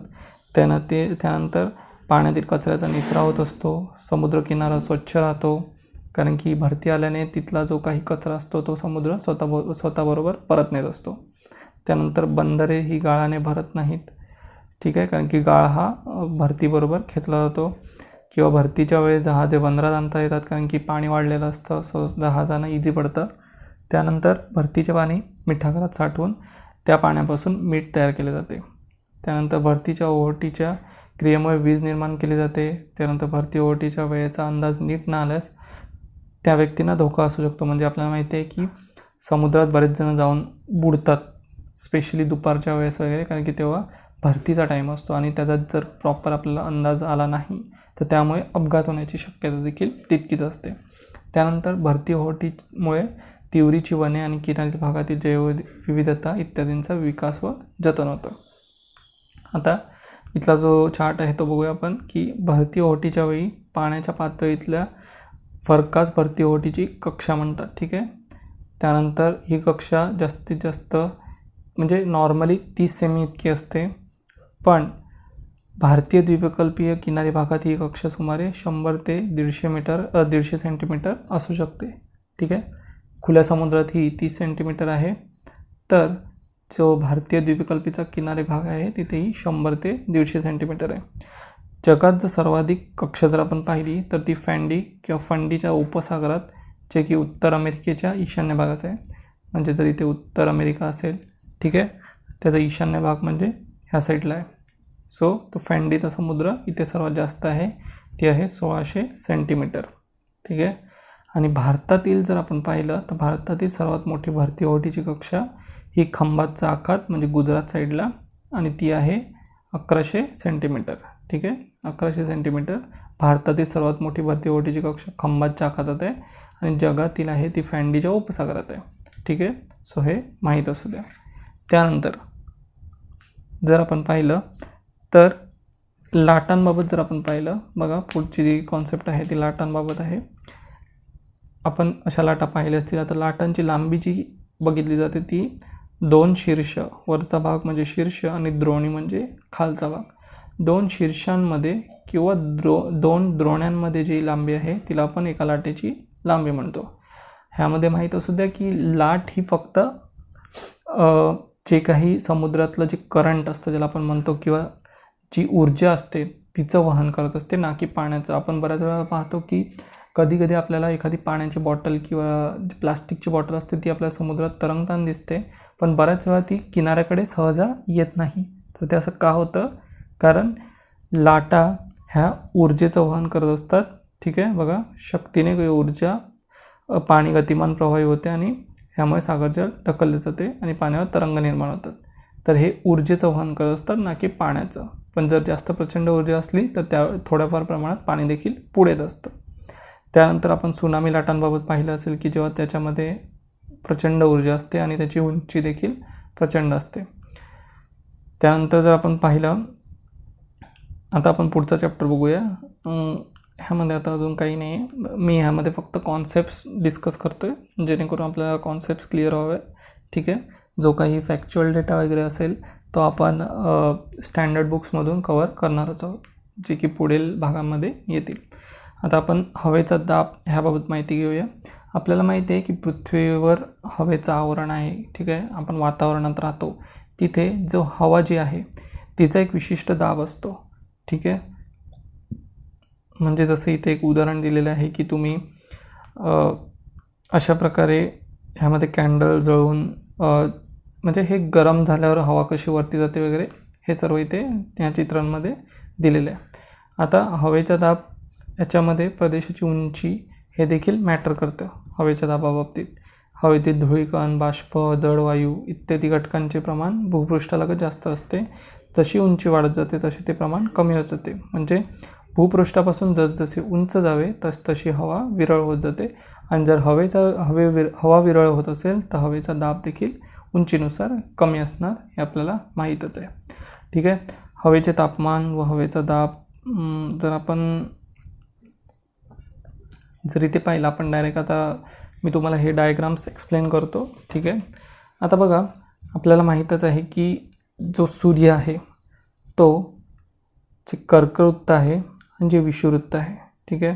त्यानंतर पाण्यातील कचऱ्याचा निचरा होत असतो, समुद्रकिनारा स्वच्छ राहतो, कारण की भरती आल्याने तिथला जो काही कचरा असतो तो समुद्र स्वतःबरोबर परत नेत असतो. त्यानंतर बंदरे ही गाळाने भरत नाहीत, ठीक आहे, कारण की गाळ हा भरतीबरोबर खेचला जातो किंवा भरतीच्या वेळेस जहाजे बंदरात आणता येतात, कारण की पाणी वाढलेलं असतं, सो जहाजांना इझी पडतं. त्यानंतर भरतीचे पाणी मिठागरात साठवून त्या पाण्यापासून मीठ तयार केले जाते. त्यानंतर भरतीच्या ओहोटीच्या क्रियेमुळे वीज निर्माण केली जाते. त्यानंतर भरती ओहोटीच्या वेळेचा अंदाज नीट न आल्यास त्या व्यक्तींना धोका असू शकतो. म्हणजे आपल्याला माहिती आहे की समुद्रात बरेच जण जाऊन बुडतात, स्पेशली दुपारच्या वेळेस वगैरे, कारण की तेव्हा भरतीचा टाईम असतो आणि त्याचा जर प्रॉपर आपल्याला अंदाज आला नाही तर त्यामुळे अपघात होण्याची शक्यता देखील तितकीच असते. त्यानंतर भरती ओहोटीमुळे तिवरीची वने आणि किनारी भागातील जैवविविधता इत्यादींचा विकास व जतन होतं. आता इथला जो चार्ट आहे तो बघूया आपण, की भरती ओहोटीच्या वेळी पाण्याच्या पातळीतल्या फरकास भरती ओहोटीची कक्षा म्हणतात, ठीक आहे. त्यानंतर ही कक्षा जास्तीत जास्त म्हणजे नॉर्मली 30 सेमी इतकी असते, पण भारतीय द्वीपकल्पीय किनारी भागात ही कक्षा सुमारे 100 ते 150 सेंटीमीटर असू शकते, ठीक आहे. खुल्या समुद्रात ही 30 सेंटीमीटर आहे, तर जो भारतीय द्वीपकल्पीचा किनारी भाग आहे तिथेही 100 ते 150 सेंटीमीटर आहे. जगात जर सर्वाधिक कक्षा जर आपण पाहिली तर ती फँडी किंवा फंडीच्या उपसागरात, जे की उत्तर अमेरिकेच्या ईशान्य भागाचं आहे. म्हणजे जर इथे उत्तर अमेरिका असेल, ठीक आहे, त्याचा ईशान्य भाग म्हणजे ह्या साईडला आहे. सो तो फँडीचा समुद्र इथे सर्वात जास्त आहे, ती आहे 1600 सेंटीमीटर, ठीक आहे. आणि भारतातील जर आपण पाहिलं तर भारतातील सर्वात मोठी भरती ओहोटीची कक्षा ही खंबातचा आखात म्हणजे गुजरात साईडला, आणि ती आहे 1100 सेंटीमीटर, ठीक आहे. 1100 सेंटीमीटर भारतातील सर्वात मोठी भरती ओहोटीची कक्षा खंबातच्या आखातात आहे आणि जगातील आहे ती फँडीच्या उपसागरात आहे, ठीक आहे. सो हे माहीत असू द्या. त्यानंतर जर आपण पाहिलं तर लाटांबाबत जर आपण पाहिलं, बघा पुढची जी कॉन्सेप्ट आहे ती लाटांबाबत आहे. आपण अशा लाटा पाहिल्या असतील. आता लाटांची लांबी जी बघितली जाते ती 2 शीर्ष, वरचा भाग म्हणजे शीर्ष आणि द्रोणी म्हणजे खालचा भाग. 2 शीर्षांमध्ये किंवा 2 द्रोण्यांमध्ये जी लांबी आहे तिला आपण एका लाटेची लांबी म्हणतो. ह्यामध्ये माहीत असू द्या की लाट ही फक्त जे काही समुद्रातलं जे करंट असतं ज्याला आपण म्हणतो, किंवा जी ऊर्जा असते तिचं वहन करत असते, ना की पाण्याचं. आपण बऱ्याच वेळा पाहतो की कधी आपल्याला एखादी पाण्याची बॉटल किंवा जी प्लास्टिकची बॉटल असते ती आपल्या समुद्रात तरंगताना दिसते, पण बऱ्याच वेळा ती किनाऱ्याकडे सहजा येत नाही. तर ते असं का होतं? कारण लाटा ह्या ऊर्जेचं वहन करत असतात, ठीक आहे. बघा, शक्तीने ऊर्जा पाणी गतिमान प्रवाही होते आणि ह्यामुळे सागरजल ढकलले जाते आणि पाण्यावर तरंग निर्माण होतात. तर हे ऊर्जेचं वहन करत असतात, ना की पाण्याचं. पण जर जास्त प्रचंड ऊर्जा असली तर त्या थोड्याफार प्रमाणात पाणी देखील पुढे येत असतं. त्यानंतर आपण सुनामी लाटांबाबत पाहिलं असेल की जेव्हा त्याच्यामध्ये प्रचंड ऊर्जा असते आणि त्याची उंची देखील प्रचंड असते. त्यानंतर जर आपण पाहिलं, आता आपण पुढचा चॅप्टर बघूया. ह्यामध्ये आता अजून काही नाही आहे, मी ह्यामध्ये फक्त कॉन्सेप्ट्स डिस्कस करतो आहे जेणेकरून आपल्याला कॉन्सेप्ट्स क्लिअर व्हावे, ठीक आहे. जो काही फॅक्च्युअल डेटा वगैरे असेल तो आपण स्टँडर्ड बुक्समधून कवर करणारच आहोत, जे की पुढील भागामध्ये येतील. आता आपण हवेचा दाब ह्याबाबत माहिती घेऊया. आपल्याला माहिती आहे की पृथ्वीवर हवेचं आवरण आहे, ठीक आहे. आपण वातावरणात राहतो, तिथे जो हवा जी आहे तिचा एक विशिष्ट दाब असतो, ठीक आहे. म्हणजे जसं इथे एक उदाहरण दिलेलं आहे की तुम्ही अशा प्रकारे ह्यामध्ये कॅन्डल जळवून म्हणजे हे गरम झाल्यावर हवा कशी वरती जाते वगैरे हे सर्व इथे या चित्रांमध्ये दिलेलं आहे. आता हवेचा दाब याच्यामध्ये प्रदेशाची उंची हे देखील मॅटर करतं हवेच्या दाबाबाबतीत. हवेतील धुळीकण, बाष्प, जडवायू इत्यादी घटकांचे प्रमाण भूपृष्ठालगत जास्त असते. जशी उंची वाढत जाते तसे ते प्रमाण कमी होत जाते. म्हणजे भूपृष्ठापासून जसजसे उंच जावे तशी हवा विरळ होत जाते. आणि जर हवा विरळ होत असेल तर हवेचा दाब देखील उंचीनुसार कमी असणार हे आपल्याला माहीतच आहे, ठीक आहे. हवेचे तापमान व हवेचा दाब जर आपण इथे पाहिलं, आपण डायरेक्ट आता मी तुम्हाला हे डायग्राम्स एक्सप्लेन करतो, ठीक आहे. आता बघा, आपल्याला माहीतच आहे की जो सूर्य आहे तो जे कर्कवृत्त आहे आणि जे विषुववृत्त आहे, ठीक आहे,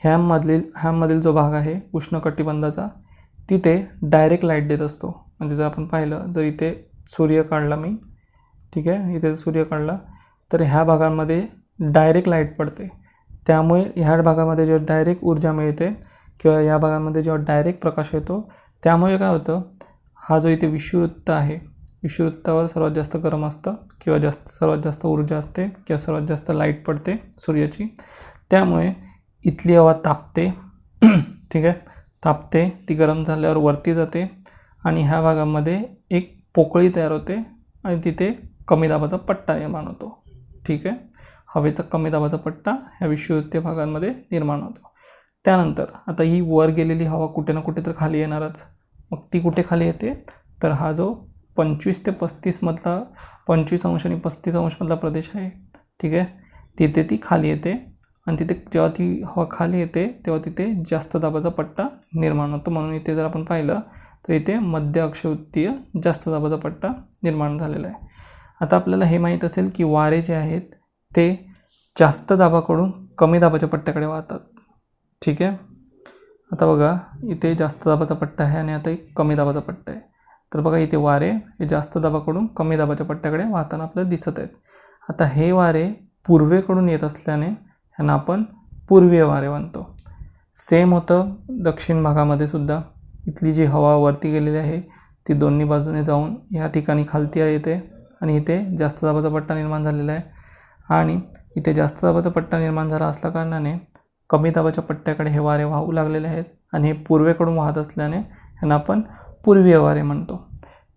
ह्यामधील जो भाग आहे उष्णकटिबंधाचा, तिथे डायरेक्ट लाईट देत असतो. म्हणजे जर आपण पाहिलं, जर इथे सूर्य काढला मी, ठीक आहे, इथे सूर्य काढला तर ह्या भागांमध्ये डायरेक्ट लाईट पडते. त्यामुळे ह्या भागामध्ये जेव्हा डायरेक्ट ऊर्जा मिळते किंवा या भागामध्ये जेव्हा डायरेक्ट प्रकाश येतो, त्यामुळे काय होतं, हा जो इथे विषुववृत्त आहे, विषुववृत्तावर सर्वात जास्त गरम असतं किंवा सर्वात जास्त ऊर्जा असते किंवा सर्वात जास्त लाईट पडते सूर्याची. त्यामुळे इथली हवा तापते, ठीक आहे, तापते, ती गरम झाल्यावर वरती जाते आणि ह्या भागामध्ये एक पोकळी तयार होते आणि तिथे कमी दाबाचा पट्टा निर्माण होतो, ठीक आहे. हवेचा कमी दाबाचा पट्टा ह्या विषुववृत्तीय भागांमध्ये निर्माण होतो. त्यानंतर आता ही वर गेलेली हवा कुठे ना कुठे तर खाली येणारच. मग ती कुठे खाली येते, तर हा जो 25 ते 35 मधला 25 अंश आणि 35 अंश मधला प्रदेश आहे, ठीक आहे, तिथे ती खाली येते आणि तिथे जेव्हा ती हवा खाली येते तेव्हा तिथे जास्त दाबाचा पट्टा निर्माण होतो. म्हणून इथे जर आपण पाहिलं तर इथे मध्य अक्षवृत्तीय जास्त दाबाचा पट्टा निर्माण झालेला आहे. आता आपल्याला हे माहीत असेल की वारे जे आहेत ते जास्त दाबाकडून कमी दाबाच्या पट्ट्याकडे वाहतात, ठीक आहे. आता बघा, इथे जास्त दाबाचा पट्टा आहे आणि आता एक कमी दाबाचा पट्टा आहे. तर बघा, इथे वारे हे जास्त दाबाकडून कमी दाबाच्या पट्ट्याकडे वाहताना आपल्याला दिसत आहेत. आता हे वारे पूर्वेकडून येत असल्याने ह्यांना आपण पूर्वीय वारे म्हणतो. सेम होतं दक्षिण भागामध्ये सुद्धा. इथली जी हवा वरती गेलेली आहे ती दोन्ही बाजूने जाऊन ह्या ठिकाणी खालती येते आणि इथे जास्त दाबाचा पट्टा निर्माण झालेला आहे. आणि इथे जास्त दाबाचा पट्टा निर्माण झाला असल्या कारणाने कमी दाबाच्या पट्ट्याकडे हे वारे वाहू लागलेले आहेत आणि हे पूर्वेकडून वाहत असल्याने ह्यांना आपण पूर्वीय वारे म्हणतो.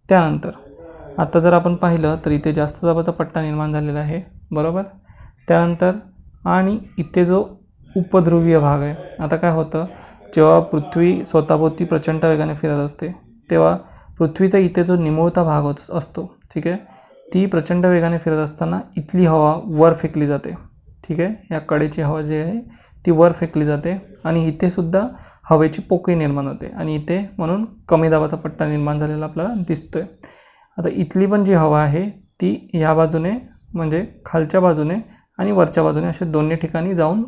त्यानंतर आता जर आपण पाहिलं तर इथे जास्त दाबाचा पट्टा निर्माण झालेला आहे, बरोबर. त्यानंतर आणि इथे जो उपध्रुवीय भाग आहे, आता काय होतं, जेव्हा पृथ्वी स्वतःभोवती प्रचंड वेगाने फिरत असते तेव्हा पृथ्वीचा इथे जो निमुळता भाग असतो, ठीक आहे, ती प्रचंड वेगाने फिरत असताना इथली हवा वर फेकली जाते, ठीक आहे. या कडेची हवा जी आहे ती वर फेकली जाते आणि इथे सुद्धा हवेची पोकळी निर्माण होते आणि इथे म्हणून कमी दाबाचा पट्टा निर्माण झालेला आपल्याला दिसतोय. आता इथली पण जी हवा आहे ती ह्या बाजूने म्हणजे खालच्या बाजूने आणि वरच्या बाजूने असे दोन्ही ठिकाणी जाऊन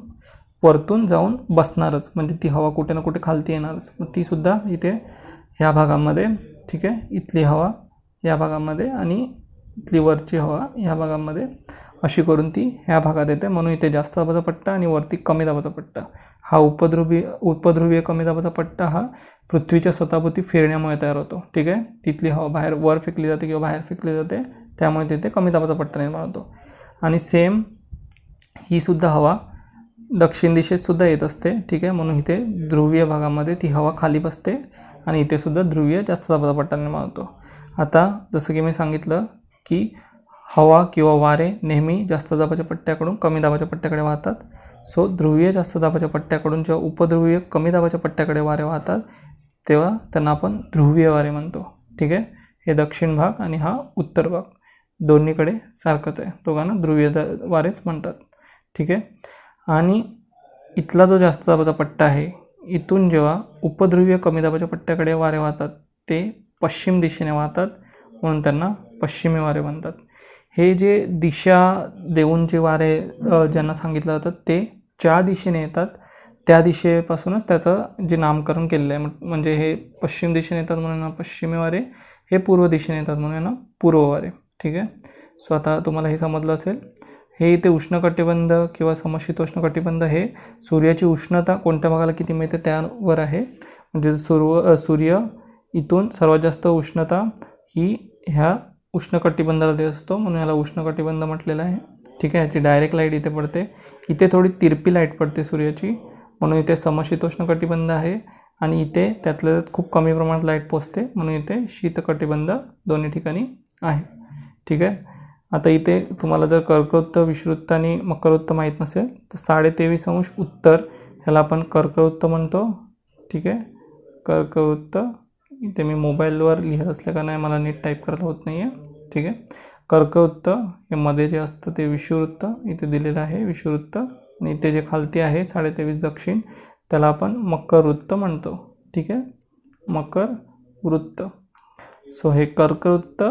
वरतून जाऊन बसणारच, म्हणजे ती हवा कुठे ना कुठे खालती येणारच. मग ती सुद्धा इथे ह्या भागामध्ये, ठीक आहे, इथली हवा या भागामध्ये आणि इथली वरची हवा ह्या भागामध्ये अशी करून ती ह्या भागात येते. म्हणून इथे जास्त दाबाचा पट्टा आणि वरती कमी दाबाचा पट्टा. हा उपध्रुवीय कमी दाबाचा पट्टा हा पृथ्वीच्या स्वतःभोवती फिरण्यामुळे तयार होतो, ठीक आहे. तिथली हवा बाहेर वर फेकली जाते किंवा बाहेर फेकली जाते, त्यामुळे तिथे कमी दाबाचा पट्टा निर्माण होतो. आणि सेम ही सुद्धा हवा दक्षिण दिशेत सुद्धा येत असते, ठीक आहे. म्हणून इथे ध्रुवीय भागामध्ये ती हवा खाली बसते आणि इथे सुद्धा ध्रुवीय जास्त दाबाचा पट्टा निर्माण होतो. आता जसं की मी सांगितलं की हवा किंवा वारे नेहमी जास्त दाबाच्या पट्ट्याकडून कमी दाबाच्या पट्ट्याकडे वाहतात. सो ध्रुवीय जास्त दाबाच्या पट्ट्याकडून जेव्हा उपध्रुवीय कमी दाबाच्या पट्ट्याकडे वारे वाहतात तेव्हा त्यांना आपण ध्रुवीय वारे म्हणतो, ठीक आहे. हे दक्षिण भाग आणि हा उत्तर भाग दोन्हीकडे सारखंच आहे, दोघांना ध्रुवीय वारेच म्हणतात, ठीक आहे. आणि इथला जो जास्त दाबाचा पट्टा आहे, इथून जेव्हा उपध्रुवीय कमी दाबाच्या पट्ट्याकडे वारे वाहतात ते पश्चिम दिशेने वाहतात, म्हणून त्यांना पश्चिमी वारे म्हणतात. हे जे दिशा देऊन जे वारे ज्यांना सांगितलं जातं ते ज्या दिशेने येतात त्या दिशेपासूनच त्याचं जे नामकरण केलेलं आहे. म्हणजे हे पश्चिम दिशेने येतात म्हणून पश्चिमी वारे, हे पूर्व दिशेने येतात म्हणून पूर्व वारे, ठीक आहे. सो आता तुम्हाला हे समजलं असेल. हे इथे उष्णकटिबंध किंवा समशीतोष्ण कटिबंध हे सूर्याची उष्णता कोणत्या भागाला किती मिळते त्यावर आहे. म्हणजे सूर्य इथून सर्वात जास्त उष्णता ही ह्या उष्णकटिबंधाला देत असतो, म्हणून याला उष्णकटिबंध म्हटलेलं आहे, ठीक आहे. याची डायरेक्ट लाईट इथे पडते. इथे थोडी तिरपी लाईट पडते सूर्याची, म्हणून इथे समशीतोष्ण कटिबंध आहे. आणि इथे त्यातल्या खूप कमी प्रमाणात लाईट पोचते, म्हणून इथे शीतकटिबंध दोन्ही ठिकाणी आहे, ठीक आहे. आता इथे तुम्हाला जर कर्कवृत्त, विषुववृत्त आणि मकरवृत्त माहीत नसेल तर 23.5 अंश उत्तर ह्याला आपण कर्कवृत्त म्हणतो, ठीक आहे. कर्कवृत्त इथे मी मोबाईलवर लिहित असल्याकारणे मला नीट टाईप करायला होत नाही आहे, ठीक आहे. कर्कवृत्त हे मध्ये जे असतं ते विषुववृत्त इथे दिलेलं आहे, विषुववृत्त. आणि इथे जे खालती आहे 23.5 दक्षिण त्याला आपण मकरवृत्त म्हणतो, ठीक आहे, मकरवृत्त. सो हे कर्कवृत्त,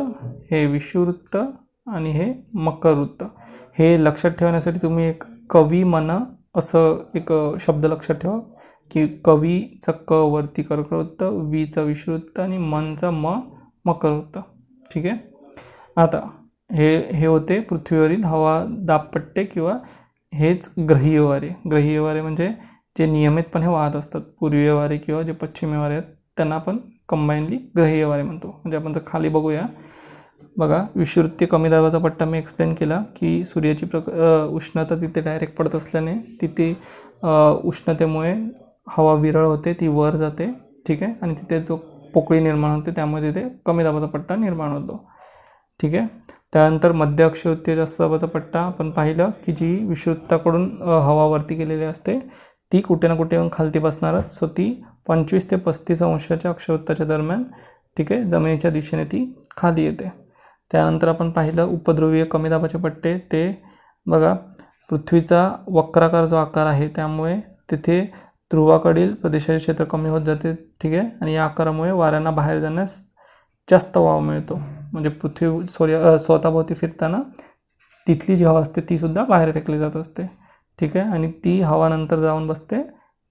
हे विषुववृत्त आणि हे मकरवृत्त. हे लक्षात ठेवण्यासाठी तुम्ही एक कवी मन असं एक शब्द लक्षात ठेवा की कवीचा क वरती कर्कवृत्त, वीचा विषुववृत्त आणि मनचा मकरवृत्त. ठीक आहे. आता हे होते पृथ्वीवरील हवा दाबपट्टे किंवा हेच ग्रहीय वारे. ग्रहीय वारे म्हणजे जे नियमितपणे वाहत असतात. पूर्वीय वारे किंवा जे पश्चिमी वारे आहेत त्यांना आपण कंबाईनली ग्रहीय वारे म्हणतो. म्हणजे आपण जर खाली बघूया, बघा विषुववृत्तीय कमी दाबाचा पट्टा मी एक्सप्लेन केला की सूर्याची उष्णता तिथे डायरेक्ट पडत असल्याने तिथे उष्णतेमुळे हवा विरळ होते, ती वर जाते. ठीक आहे. आणि तिथे जो पोकळी निर्माण होते त्यामुळे तिथे कमी दाबाचा पट्टा निर्माण होतो. ठीक आहे. त्यानंतर मध्य अक्षवृत्तीय जास्त दाबाचा पट्टा आपण पाहिलं की जी विषुववृत्ताकडून हवा वरती गेलेली असते ती कुठे ना कुठे येऊन खालती बसणारच. सो ती 25 ते 35 अंशाच्या अक्षवृत्ताच्या दरम्यान, ठीक आहे, जमिनीच्या दिशेने ती खाली येते. त्यानंतर आपण पाहिलं उपध्रुवीय कमी दाबाचे पट्टे. ते बघा पृथ्वीचा वक्राकार जो आकार आहे त्यामुळे तिथे ध्रुवाकडील प्रदेशाचे क्षेत्र कमी होत जाते. ठीक आहे. आणि या आकारामुळे वाऱ्यांना बाहेर जाण्यास जास्त वाव मिळतो. म्हणजे पृथ्वी स्वतःभोवती फिरताना तिथली जी हवा असते ती सुद्धा बाहेर फेकली जात असते. ठीक आहे. आणि ती हवा नंतर जाऊन बसते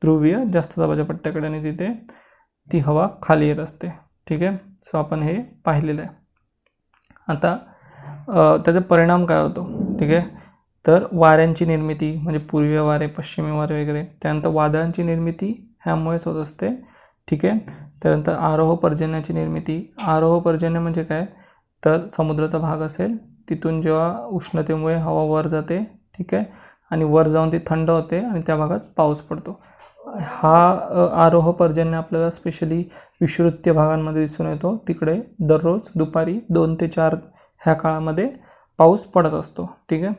ध्रुवीय जास्त दाबाच्या पट्ट्याकडे आणि तिथे ती हवा खाली येत असते. ठीक आहे. सो आपण हे पाहिलेलं आहे. आता त्याचा परिणाम काय होतो? ठीक आहे. तर वाऱ्यांची निर्मिती म्हणजे पूर्वीय वारे, पश्चिमी वारे वगैरे. त्यानंतर वादळांची निर्मिती ह्यामुळेच होत असते. ठीक आहे. त्यानंतर आरोह पर्जन्याची निर्मिती. आरोह पर्जन्य म्हणजे काय? तर समुद्राचा भाग असेल तिथून जेव्हा उष्णतेमुळे हवा वर जाते, ठीक आहे, आणि वर जाऊन ती थंड होते आणि त्या भागात पाऊस पडतो. हा आरोह पर्जन्य आपल्याला स्पेशली विषुववृत्तीय भागांमध्ये दिसून येतो. तिकडे दररोज दुपारी 2 ते 4 ह्या काळामध्ये पाऊस पडत असतो. ठीक आहे.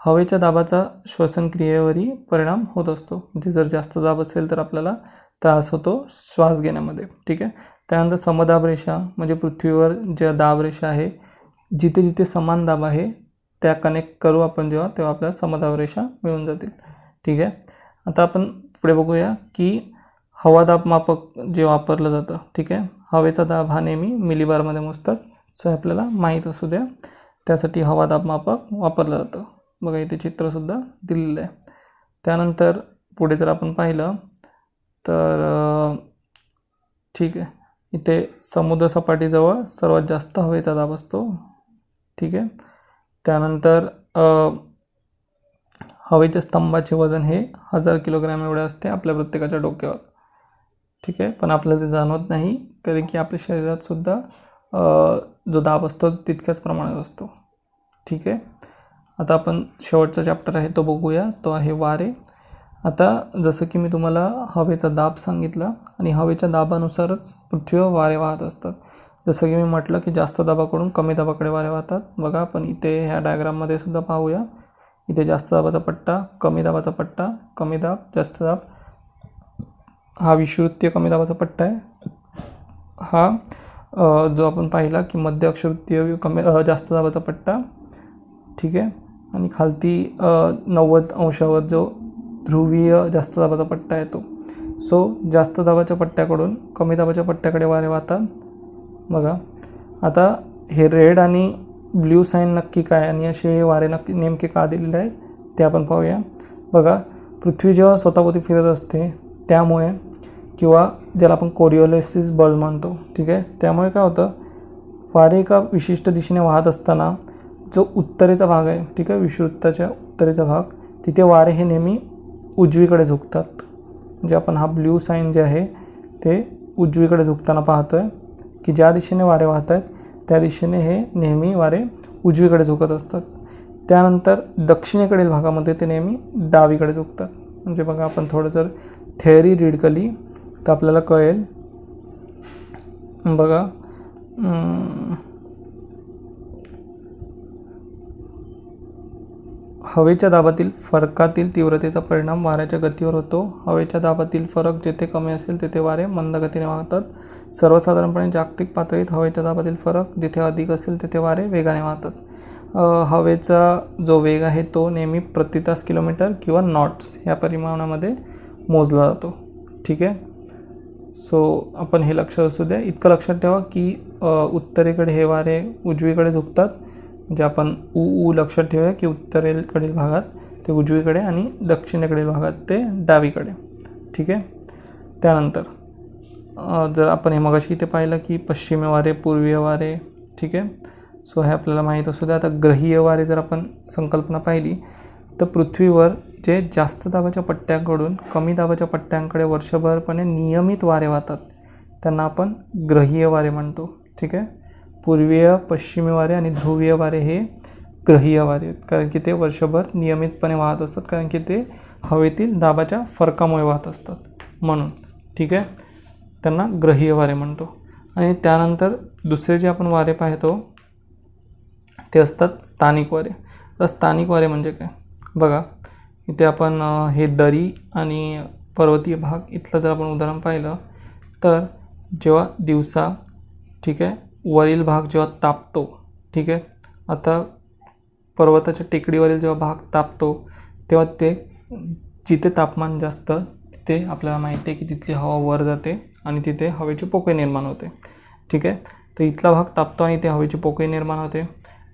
हवेच्या दाबाचा श्वसनक्रियेवरही परिणाम होत असतो. म्हणजे जर जास्त दाब असेल तर आपल्याला त्रास होतो श्वास घेण्यामध्ये. ठीक आहे. त्यानंतर समदाब रेषा म्हणजे पृथ्वीवर ज्या दाब रेषा आहे, जिथे जिथे समान दाब आहे त्या कनेक्ट करू आपण जेव्हा, तेव्हा आपल्याला समदाब रेषा मिळून जातील. ठीक आहे. आता आपण पुढे बघूया की हवादाब मापक जे वापरलं जातं. ठीक आहे. हवेचा दाब हा नेहमी मिलीबारमध्ये मोजतात. सो आपल्याला माहीत असू द्या. त्यासाठी हवादाब मापक वापरलं जातं. बघा इथे चित्रसुद्धा दिलेलं आहे. त्यानंतर पुढे जर आपण पाहिलं तर ठीक आहे, इथे समुद्रसपाटीजवळ सर्वात जास्त हवेचा दाब असतो. ठीक आहे. त्यानंतर हवेच्या स्तंभाचे वजन हे 1000 किलोग्रॅम एवढे असते आपल्या प्रत्येकाच्या डोक्यावर. ठीक आहे. पण आपल्याला ते जाणवत नाही कारण की आपल्या शरीरात सुद्धा जो दाब असतो तितक्याच प्रमाणात असतो. ठीक आहे. आता आपण शेवटचा चॅप्टर आहे तो बघूया. तो आहे वारे. आता जसं की मी तुम्हाला हवेचा दाब सांगितला आणि हवेच्या दाबानुसारच पृथ्वीवर वारे वाहत असतात. जसं की मी म्हटलं की जास्त दाबाकडून कमी दाबाकडे वारे वाहतात. बघा आपण इथे ह्या डायग्राममध्ये सुद्धा पाहूया. इथे जास्त दाबाचा पट्टा, कमी दाबाचा पट्टा, कमी दाब, जास्त दाब. हा विषुववृत्तीय कमी दाबाचा पट्टा आहे. हा जो आपण पाहिला की मध्य अक्षवृत्तीय जास्त दाबाचा पट्टा. ठीक आहे. आणि खालती 90 अंशावर जो ध्रुवीय जास्त दाबाचा पट्टा येतो. सो जास्त दाबाच्या पट्ट्याकडून कमी दाबाच्या पट्ट्याकडे वारे वाहतात. बघा आता हे रेड आणि ब्ल्यू साईन नक्की काय आणि असे हे वारे नक्की नेमके का दिलेले आहेत ते आपण पाहूया. बघा पृथ्वी जेव्हा स्वतःभोवती फिरत असते त्यामुळे, किंवा ज्याला आपण कोरिओलिसिस बल म्हणतो, ठीक आहे, त्यामुळे काय होतं, वारे एका विशिष्ट दिशेने वाहत असताना जो उत्तरेचा भाग आहे, ठीक आहे, विषुववृत्ताच्या उत्तरेचा भाग, तिथे वारे हे नेहमी उजवीकडे झुकतात. म्हणजे आपण हा ब्ल्यू साईन जे आहे ते उजवीकडे झुकताना पाहतो आहे की ज्या दिशेने वारे वाहत आहेत त्या दिशेने हे नेहमी वारे उजवीकडे झुकत असतात. त्यानंतर दक्षिणेकडील भागामध्ये ते नेहमी डावीकडे झुकतात. म्हणजे बघा आपण थोडं जर थेअरी रीड केली तर आपल्याला कळेल. बघा हवेच्या दाबातील फरकातील तीव्रतेचा परिणाम वाऱ्याच्या गतीवर होतो. हवेच्या दाबातील फरक जेथे कमी असेल तेथे वारे मंद गतीने वाहतात. सर्वसाधारणपणे जागतिक पातळीत हवेच्या दाबातील फरक जिथे अधिक असेल तेथे वारे वेगाने वाहतात. हवेचा जो वेग आहे तो नेहमी प्रति तास किलोमीटर किंवा नॉट्स या परिमाणामध्ये मोजला जातो. ठीक आहे. सो आपण हे लक्षात असू द्या. इतकं लक्षात ठेवा की उत्तरेकडे हे वारे उजवीकडे झुकतात, म्हणजे आपण ऊ लक्षात ठेवूया की उत्तरेकडील भागात ते उजवीकडे आणि दक्षिणेकडील भागात ते डावीकडे. ठीक आहे. त्यानंतर जर आपण हे मगाशी इथे पाहिलं की पश्चिमी वारे, पूर्वीय वारे. ठीक आहे. सो हे आपल्याला माहीत असू द्या. आता ग्रहीय वारे जर आपण संकल्पना पाहिली तर पृथ्वीवर जे जास्त दाबाच्या पट्ट्यांकडून कमी दाबाच्या पट्ट्यांकडे वर्षभरपणे नियमित वारे वाहतात त्यांना आपण ग्रहीय वारे म्हणतो. ठीक आहे. पूर्वीय, पश्चिमी वारे आणि ध्रुवीय वारे हे ग्रहीय वारे आहेत, कारण की ते वर्षभर नियमितपणे वाहत असतात, कारण की ते हवेतील दाबाच्या फरकामुळे वाहत असतात म्हणून. ठीक आहे. त्यांना ग्रहीय वारे म्हणतो. आणि त्यानंतर दुसरे जे आपण वारे पाहतो ते असतात स्थानिक वारे. तर स्थानिक वारे म्हणजे काय बघा, इथे आपण हे दरी आणि पर्वतीय भाग इथलं जर आपण उदाहरण पाहिलं तर जेव्हा दिवसा, ठीक आहे, वरील भाग जेव्हा तापतो, ठीक आहे, आता पर्वताच्या टेकडीवरील जेव्हा भाग तापतो तेव्हा ते जिथे तापमान जास्त तिथे आपल्याला माहिती आहे की तिथली हवा वर जाते आणि तिथे हवेची पोकळी निर्माण होते. ठीक आहे. तर इथला भाग तापतो आणि इथे हवेची पोकळी निर्माण होते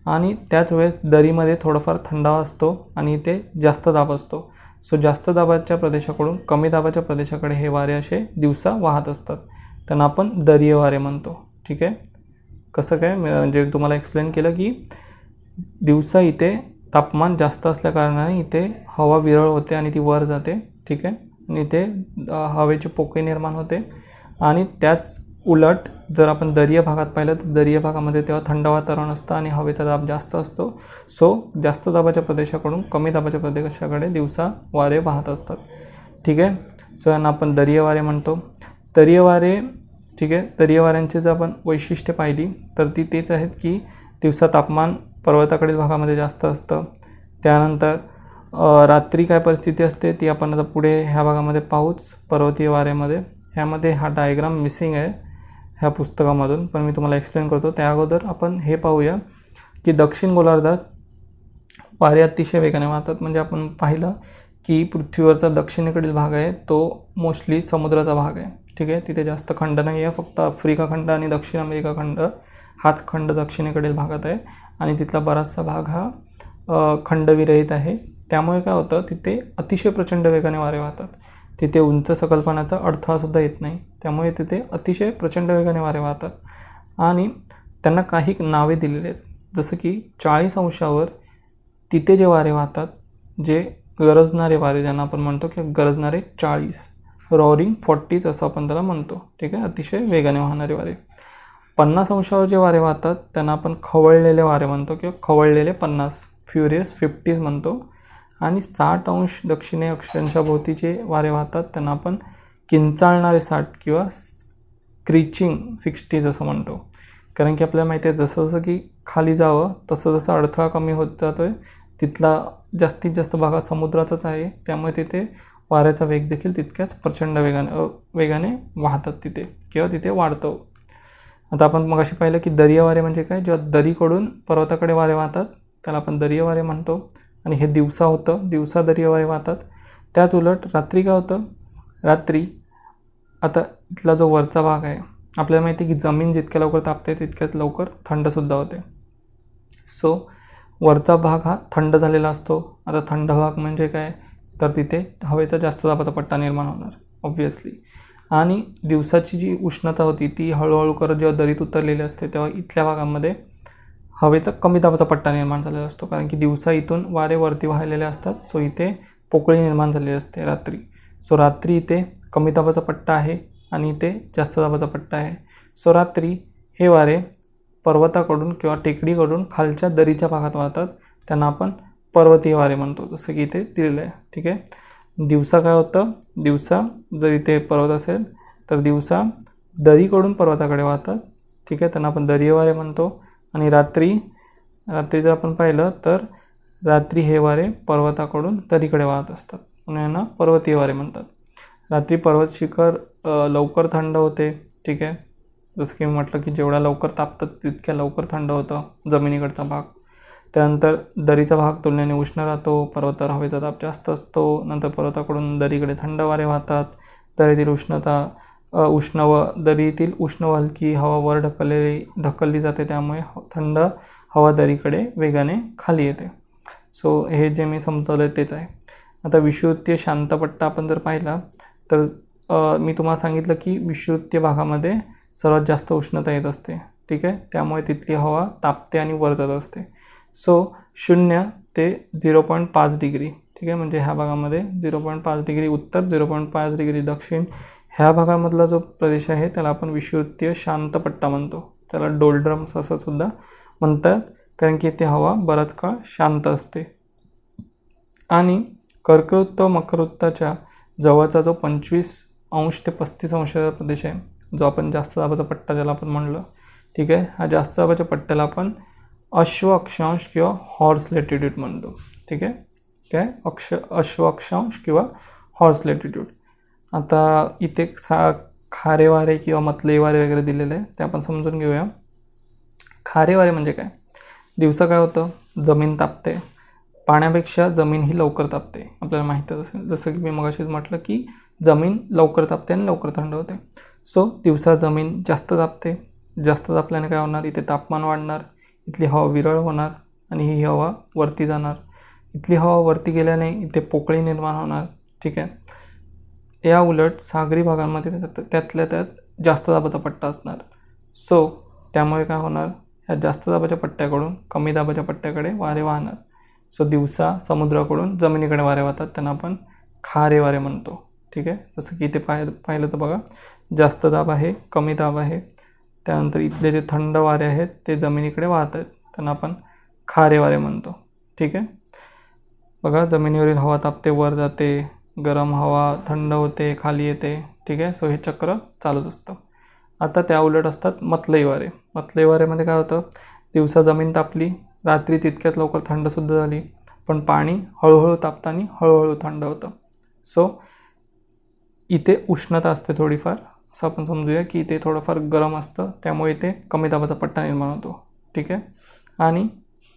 आणि त्याच वेळेस दरीमध्ये थोडाफार थंडावा असतो आणि इथे जास्त दाब असतो. सो जास्त दाबाच्या प्रदेशाकडून कमी दाबाच्या प्रदेशाकडे हे वारे असे दिवसा वाहत असतात, त्यांना आपण दरीय वारे म्हणतो. ठीक आहे. कसं काय म्हणजे तुम्हाला एक्सप्लेन केलं की दिवसा इथे तापमान जास्त असल्याकारणाने इथे हवा विरळ होते आणि ती वर जाते. ठीक आहे. आणि इथे हवेची पोकळी निर्माण होते. आणि त्याच उलट जर आपण दरीय भागात पाहिलं तर दरीय भागामध्ये तेव्हा थंड वातावरण असतं आणि हवेचा दाब जास्त असतो. सो जास्त दाबाच्या प्रदेशाकडून कमी दाबाच्या प्रदेशाकडे दिवसा वारे वाहत असतात. ठीक आहे. सो यांना आपण दरीय वारे म्हणतो. दरीय वारे, ठीक आहे, दरीय वाऱ्यांची जर आपण वैशिष्ट्ये पाहिली तर ती तेच आहेत की दिवसा तापमान पर्वताकडील भागामध्ये जास्त असतं. त्यानंतर रात्री काय परिस्थिती असते ती आपण आता पुढे ह्या भागामध्ये पाहूच. पर्वतीय वाऱ्यामध्ये ह्यामध्ये हा डायग्राम मिसिंग आहे ह्या पुस्तकामधून, पण मी तुम्हाला एक्सप्लेन करतो. त्या अगोदर आपण हे पाहूया की दक्षिण गोलार्धात वारे अतिशय वेगाने वाहतात. म्हणजे आपण पाहिलं की पृथ्वीवरचा दक्षिणेकडील भाग आहे तो मोस्टली समुद्राचा भाग आहे. ठीक आहे. तिथे जास्त खंड नाही आहे, फक्त आफ्रिका खंड आणि दक्षिण अमेरिका खंड हाच खंड दक्षिणेकडील भागात आहे आणि तिथला बराचसा भाग हा खंडविरहित आहे. त्यामुळे काय होतं, तिथे अतिशय प्रचंड वेगाने वारे वाहतात. तिथे उंच सकलपणाचा अडथळासुद्धा येत नाही, त्यामुळे तिथे अतिशय प्रचंड वेगाने वारे वाहतात. आणि त्यांना काही नावे दिलेले आहेत, जसं की 40 अंशावर तिथे जे वारे वाहतात, जे गरजणारे वारे ज्यांना आपण म्हणतो की गरजणारे 40, रॉरिंग 40 असं आपण त्याला म्हणतो. ठीक आहे. अतिशय वेगाने वाहणारे वारे. 50 अंशावर जे वारे वाहतात त्यांना आपण खवळलेले वारे म्हणतो किंवा खवळलेले 50, फ्युरियस 50 म्हणतो. आणि 60 अंश दक्षिणे अक्षांशाभोवती जे वारे वाहतात त्यांना आपण किंचाळणारे 60 किंवा स्क्रीचिंग 60 असं म्हणतो. कारण की आपल्याला माहिती आहे जसं जसं की खाली जावं तसं जसं अडथळा कमी होत जातो आहे, तिथला जास्तीत जास्त भाग समुद्राचाच आहे, त्यामुळे तिथे वाऱ्याचा वेग देखील तितक्याच प्रचंड वेगाने वाहतात तिथे किंवा तिथे वाढतो. आता आपण मगाशी पाहिलं की दरीय वारे म्हणजे काय, जेव्हा दरीकडून पर्वताकडे वारे वाहतात त्याला आपण दरीय वारे म्हणतो. आणि हे दिवसा होतं, दिवसा दरीय वारे वाहतात. त्याच उलट रात्री काय होतं, रात्री आता इथला जो वरचा भाग आहे, आपल्याला माहिती आहे की जमीन जितक्या लवकर तापते तितक्याच लवकर थंडसुद्धा होते. सो वरचा भाग हा थंड झालेला असतो. आता थंड भाग म्हणजे काय, तर तिथे हवेचा जास्त दाबाचा पट्टा निर्माण होणार ऑब्व्हियसली. आणि दिवसाची जी उष्णता होती ती हळूहळू करत जेव्हा दरीत उतरलेली असते तेव्हा इथल्या भागामध्ये हवेचा कमी दाबाचा पट्टा निर्माण झालेला असतो, कारण की दिवसा इथून वारे वरती वाहिलेले असतात. सो इथे पोकळी निर्माण झालेली असते रात्री. सो रात्री इथे कमी दाबाचा पट्टा आहे आणि इथे जास्त दाबाचा पट्टा आहे. सो रात्री हे वारे पर्वताकडून किंवा टेकडीकडून खालच्या दरीच्या भागात वाहतात, त्यांना आपण पर्वतीय वारे म्हणतो, जसं की इथे दिलेलं आहे. ठीक आहे. दिवसा काय होतं, दिवसा जर इथे पर्वत असेल तर दिवसा दरीकडून पर्वताकडे वाहतात. ठीक आहे. त्यांना आपण दरीय वारे म्हणतो. आणि रात्री जर आपण पाहिलं तर रात्री हे वारे पर्वताकडून दरीकडे वाहत असतात, म्हणून यांना पर्वतीय वारे म्हणतात. रात्री पर्वत शिखर लवकर थंड होते. ठीक आहे. जसं की मी म्हटलं की जेवढा लवकर तापतं तितक्या लवकर थंड होतं जमिनीकडचा भाग. त्यानंतर दरीचा भाग तुलनेने उष्ण राहतो, पर्वतावर हवेचा दाब जास्त असतो. नंतर पर्वताकडून दरीकडे थंड वारे वाहतात, दरीतील उष्णता उष्ण व दरीतील उष्ण व हलकी हवा वर ढकलली जाते, त्यामुळे थंड हवा दरीकडे वेगाने खाली येते. सो हे जे मी समजवलं तेच आहे. आता विषुवृत्तीय शांत पट्टा आपण जर पाहिला तर मी तुम्हाला सांगितलं की विषुवृत्तीय भागामध्ये सर्वात जास्त उष्णता येत असते. ठीक आहे, त्यामुळे तिथली हवा तापते आणि वर जात असते. सो 0 ते 0.5 डिग्री, ठीक आहे, म्हणजे ह्या भागामध्ये 0.5 डिग्री उत्तर, 0.5 डिग्री दक्षिण, ह्या भागामधला जो प्रदेश आहे त्याला आपण विषुवृत्तीय शांत पट्टा म्हणतो. त्याला डोल्ड्रम्स असं सुद्धा म्हणतात, कारण की इथे हवा बराच काळ शांत असते. आणि कर्कवृत्त व मकरवृत्ताच्या जवळचा जो 25° ते 35° प्रदेश आहे, जो आपण जास्त दाबाचा पट्टा ज्याला आपण म्हणलं, ठीक आहे, हा जास्त दाबाच्या पट्ट्याला आपण अश्व अक्षांश किंवा हॉर्स लॅटिट्यूड म्हणतो. ठीक आहे, काय अश्व अक्षांश किंवा हॉर्स लॅटिट्यूड. आता इथे खारे वारे किंवा मतले वारे वगैरे दिलेले आहे, ते आपण समजून घेऊया. खारे वारे म्हणजे काय? दिवसा काय होतं, जमीन तापते, पाण्यापेक्षा जमीन ही लवकर तापते, आपल्याला माहीतच असेल. जसं की मी मगाशीच म्हटलं की जमीन लवकर तापते आणि लवकर थंड होते. सो दिवसा जमीन जास्त तापते, जास्त तापल्याने काय होणार, इथे तापमान वाढणार, इथली हवा विरळ होणार आणि ही हवा वरती जाणार. इथली हवा वरती गेल्याने इथे पोकळी निर्माण होणार. ठीक आहे, या उलट सागरी भागांमध्ये त्यातल्या त्यात जास्त दाबाचा पट्टा असणार. सो त्यामुळे काय होणार, ह्या जास्त दाबाच्या पट्ट्याकडून कमी दाबाच्या पट्ट्याकडे वारे वाहणार. सो दिवसा समुद्राकडून जमिनीकडे वारे वाहतात, त्यांना आपण खारे वारे म्हणतो. ठीक आहे, जसं की इथे पाहिलं तर बघा, जास्त दाब आहे, कमी दाब आहे, त्यानंतर इथले जे थंड वारे आहेत ते जमिनीकडे वाहत आहेत, त्यांना आपण खारे वारे म्हणतो. ठीक आहे, बघा जमिनीवरील हवा तापते, वर जाते, गरम हवा थंड होते, खाली येते. ठीक आहे, सो हे चक्र चालूच असतं. आता त्या उलट असतात मतलई वारे. मतलई वारेमध्ये काय होतं, दिवसा जमीन तापली, रात्री तितक्याच लवकर थंडसुद्धा झाली, पण पाणी हळूहळू तापतं आणि हळूहळू थंड होतं. सो इथे उष्णता असते थोडीफार, असं आपण समजूया की इथे थोडंफार गरम असतं, त्यामुळे इथे कमी दाबाचा पट्टा निर्माण होतो. ठीक आहे, आणि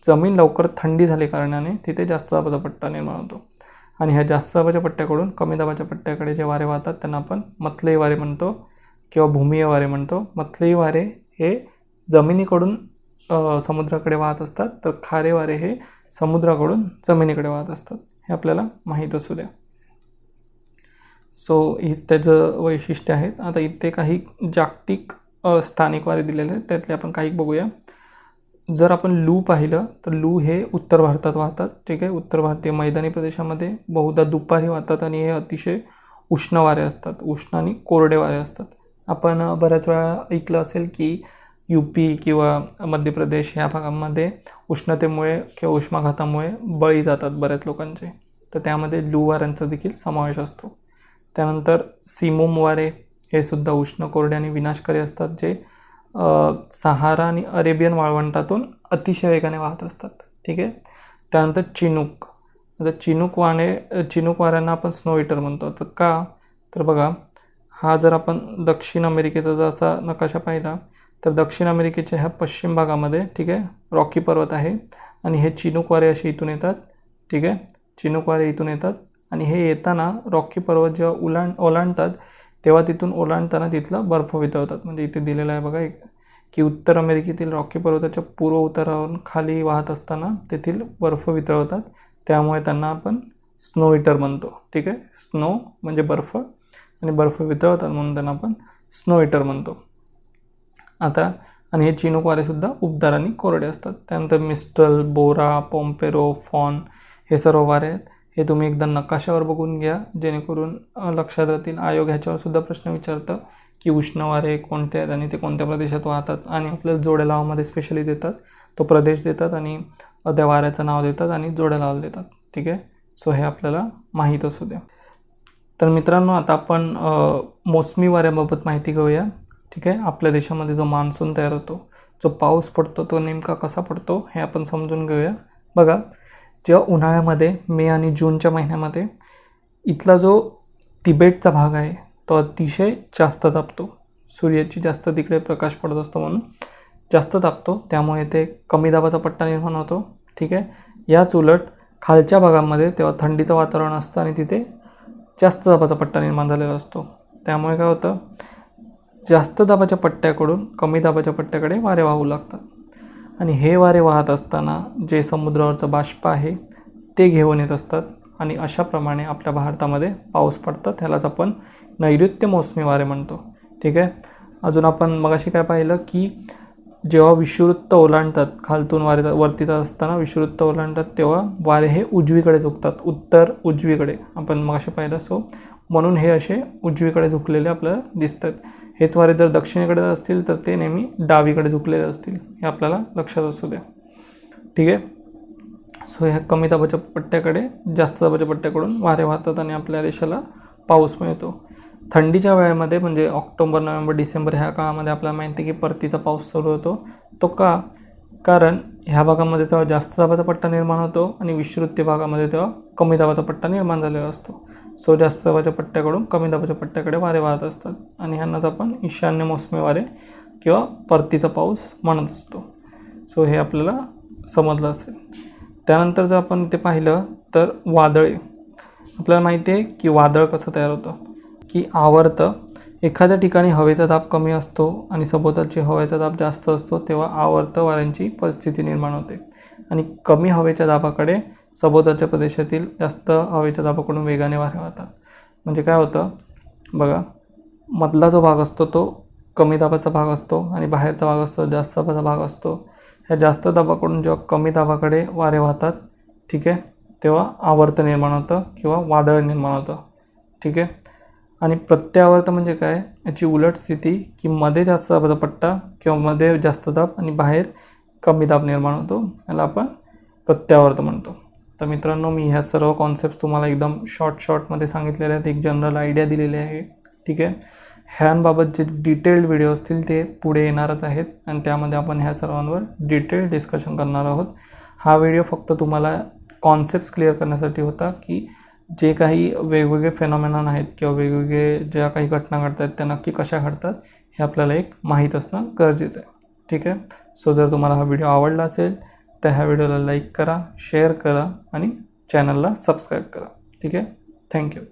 जमीन लवकर थंडी झाली कारणाने तिथे जास्त दाबाचा पट्टा निर्माण होतो. आणि ह्या जास्त दाबाच्या पट्ट्याकडून कमी दाबाच्या पट्ट्याकडे जे वारे वाहतात त्यांना आपण मतलई वारे म्हणतो किंवा भूमीय वारे म्हणतो. मतलई वारे हे जमिनीकडून समुद्राकडे वाहत असतात, तर खारे वारे हे समुद्राकडून जमिनीकडे वाहत असतात. हे आपल्याला माहीत असू द्या. सो हीच त्याचं वैशिष्ट्य आहेत. आता इथे काही जागतिक स्थानिक वारे दिलेले आहेत, त्यातले आपण काही बघूया. जर आपण लू पाहिलं तर लू हे उत्तर भारतात वाहतात. ठीक आहे, उत्तर भारतीय मैदानी प्रदेशामध्ये बहुधा दुपारी वाहतात आणि हे अतिशय उष्ण वारे असतात, उष्ण आणि कोरडे वारे असतात. आपण बऱ्याच वेळा ऐकलं असेल की UP किंवा मध्य प्रदेश ह्या भागांमध्ये उष्णतेमुळे किंवा उष्माघातामुळे बळी जातात बऱ्याच लोकांचे, तर त्यामध्ये लू वाऱ्यांचा देखील समावेश असतो. त्यानंतर सिमोम वारे हे सुद्धा उष्ण, कोरडे आणि विनाशकारी असतात, जे सहारा आणि अरेबियन वाळवंटातून अतिशय वेगाने वाहत असतात. ठीक आहे, त्यानंतर चिनूक. आता चिनूक वाऱ्यांना आपण स्नो ईटर म्हणतो. तर का, तर बघा, हा जर आपण दक्षिण अमेरिकेचा जर असा नकाशा पाहिला तर दक्षिण अमेरिकेच्या ह्या पश्चिम भागामध्ये, ठीक आहे, रॉकी पर्वत आहे आणि हे चिनूक वारे असे इथून येतात. ठीक आहे, चिनूक वारे इथून येतात आणि हे येताना रॉकी पर्वत जेव्हा ओलांडतात तेव्हा तिथून ओलांडताना तिथला बर्फ वितळतात. म्हणजे इथे दिलेलं आहे बघा की उत्तर अमेरिकेतील रॉकी पर्वताच्या पूर्व उतारावरून खाली वाहत असताना तेथील बर्फ वितळवतात, त्यामुळे त्यांना आपण स्नो ईटर म्हणतो. ठीक आहे, स्नो म्हणजे बर्फ आणि बर्फ वितळवतात म्हणून त्यांना आपण स्नो ईटर म्हणतो. आता आणि हे चिनूक वारेसुद्धा उबदार आणि कोरडे असतात. त्यानंतर मिस्ट्रल, बोरा, पॉम्पेरो, फॉन हे सर्व वारे आहेत. हे तुम्ही एकदा नकाशावर बघून घ्या, जेणेकरून लक्षात राहतील. आयोग ह्याच्यावर सुद्धा प्रश्न विचारतं की उष्ण वारे कोणते आहेत आणि ते कोणत्या प्रदेशात वाहतात, आणि आपल्याला जोड्या लावामध्ये स्पेशली देतात, तो प्रदेश देतात आणि त्या वाऱ्याचं नाव देतात आणि जोड्या लावाला देतात. ठीक आहे, सो हे आपल्याला माहीत असू द्या. तर मित्रांनो, आता आपण मोसमी वाऱ्याबाबत माहिती घेऊया. ठीक आहे, आपल्या देशामध्ये जो मान्सून तयार होतो, जो पाऊस पडतो, तो नेमका कसा पडतो हे आपण समजून घेऊया. बघा, जेव्हा उन्हाळ्यामध्ये मे आणि जूनच्या महिन्यामध्ये इथला जो तिबेटचा भाग आहे तो अतिशय जास्त तापतो. सूर्याची जास्त तिकडे प्रकाश पडत असतो म्हणून जास्त तापतो, त्यामुळे ते कमी दाबाचा पट्टा निर्माण होतो. ठीक आहे, याच उलट खालच्या भागांमध्ये तेव्हा थंडीचं वातावरण असतं आणि तिथे जास्त दाबाचा पट्टा निर्माण झालेला असतो. त्यामुळे काय होतं, जास्त दाबाच्या पट्ट्याकडून कमी दाबाच्या पट्ट्याकडे वारे वाहू लागतात आणि हे वारे वाहत असताना जे समुद्रावरचं बाष्प आहे ते घेऊन येत असतात आणि अशाप्रमाणे आपल्या भारतामध्ये पाऊस पडतात. ह्यालाच आपण नैऋत्य मोसमी वारे म्हणतो. ठीक आहे. अजून आपण मगाशी काय पाहिलं की जेव्हा विषुववृत्त ओलांडतात, खालतून वारे वरती जात असताना विषुववृत्त ओलांडतात तेव्हा वारे हे उजवीकडे झुकतात, उत्तर उजवीकडे आपण मगाशी पाहिलं. सो म्हणून हे असे उजवीकडे झुकलेले आपल्याला दिसतात. हेच वारे जर दक्षिणेकडे असतील तर ते नेहमी डावीकडे झुकलेले असतील, हे आपल्याला लक्षात असू द्या. ठीक आहे. सो ह्या कमी दाबाच्या पट्ट्याकडे जास्त दाबाच्या पट्ट्याकडून वारे वाहतात आणि आपल्या देशाला पाऊस मिळतो. थंडीच्या वेळेमध्ये म्हणजे ऑक्टोबर, नोव्हेंबर, डिसेंबर ह्या काळामध्ये आपल्याला माहिती आहे की परतीचा पाऊस सुरू होतो. तो का? कारण ह्या भागामध्ये तेव्हा जास्त दाबाचा पट्टा निर्माण होतो आणि विषुववृत्तीय भागामध्ये तेव्हा कमी दाबाचा पट्टा निर्माण झालेला असतो. सो जास्त दाबाच्या पट्ट्याकडून कमी दाबाच्या पट्ट्याकडे वारे वाहत असतात आणि ह्यांनाच आपण ईशान्य मोसमी वारे किंवा परतीचा पाऊस म्हणत असतो. सो हे आपल्याला समजलं असेल. त्यानंतर जर आपण ते पाहिलं तर वादळे. आपल्याला माहिती आहे की वादळ कसं तयार होतं की आवर्तं एखाद्या ठिकाणी हवेचा दाब कमी असतो आणि सभोवतालची हवेचा दाब जास्त असतो तेव्हा आवर्त वाऱ्यांची परिस्थिती निर्माण होते आणि कमी हवेच्या दाबाकडे सभोवतालच्या प्रदेशातील जास्त हवेच्या दाबाकडून वेगाने वारे वाहतात. म्हणजे काय होतं बघा, मधला जो भाग असतो तो कमी दाबाचा भाग असतो आणि बाहेरचा भाग असतो जास्त दाबाचा भाग असतो. ह्या जास्त दाबाकडून जेव्हा कमी दाबाकडे वारे वाहतात, ठीक आहे, तेव्हा आवर्त निर्माण होतं किंवा वादळ निर्माण होतं. ठीक आहे. आणि प्रत्यावर्त म्हणजे काय? याची उलट स्थिती की मध्ये जास्त दाबाचा पट्टा किंवा मध्ये जास्त दाब आणि बाहेर कमी दाब निर्माण होतो, याला आपण प्रत्यावर्त म्हणतो. तर मित्रांनो, मी ह्या सर्व कॉन्सेप्ट्स तुम्हाला एकदम शॉर्टमध्ये सांगितलेले आहेत, एक जनरल आयडिया दिलेली आहे. ठीक आहे. ह्यांबाबत जे डिटेल्ड व्हिडिओ असतील ते पुढे येणारच आहेत आणि त्यामध्ये आपण ह्या सर्वांवर डिटेल डिस्कशन करणार आहोत. हा व्हिडिओ फक्त तुम्हाला कॉन्सेप्ट्स क्लिअर करण्यासाठी होता की जे काही वेगवेगळे फेनॉमेनॉन आहेत किंवा वेगवेगळे ज्या काही घटना घडत आहेत त्या नक्की कशा घडतात हे आपल्याला एक माहीत असणं गरजेचं आहे. ठीक आहे. सो जर तुम्हाला हा व्हिडिओ आवडला असेल तर ह्या व्हिडिओला लाईक करा, शेअर करा आणि चॅनलला सबस्क्राईब करा. ठीक आहे. थँक्यू.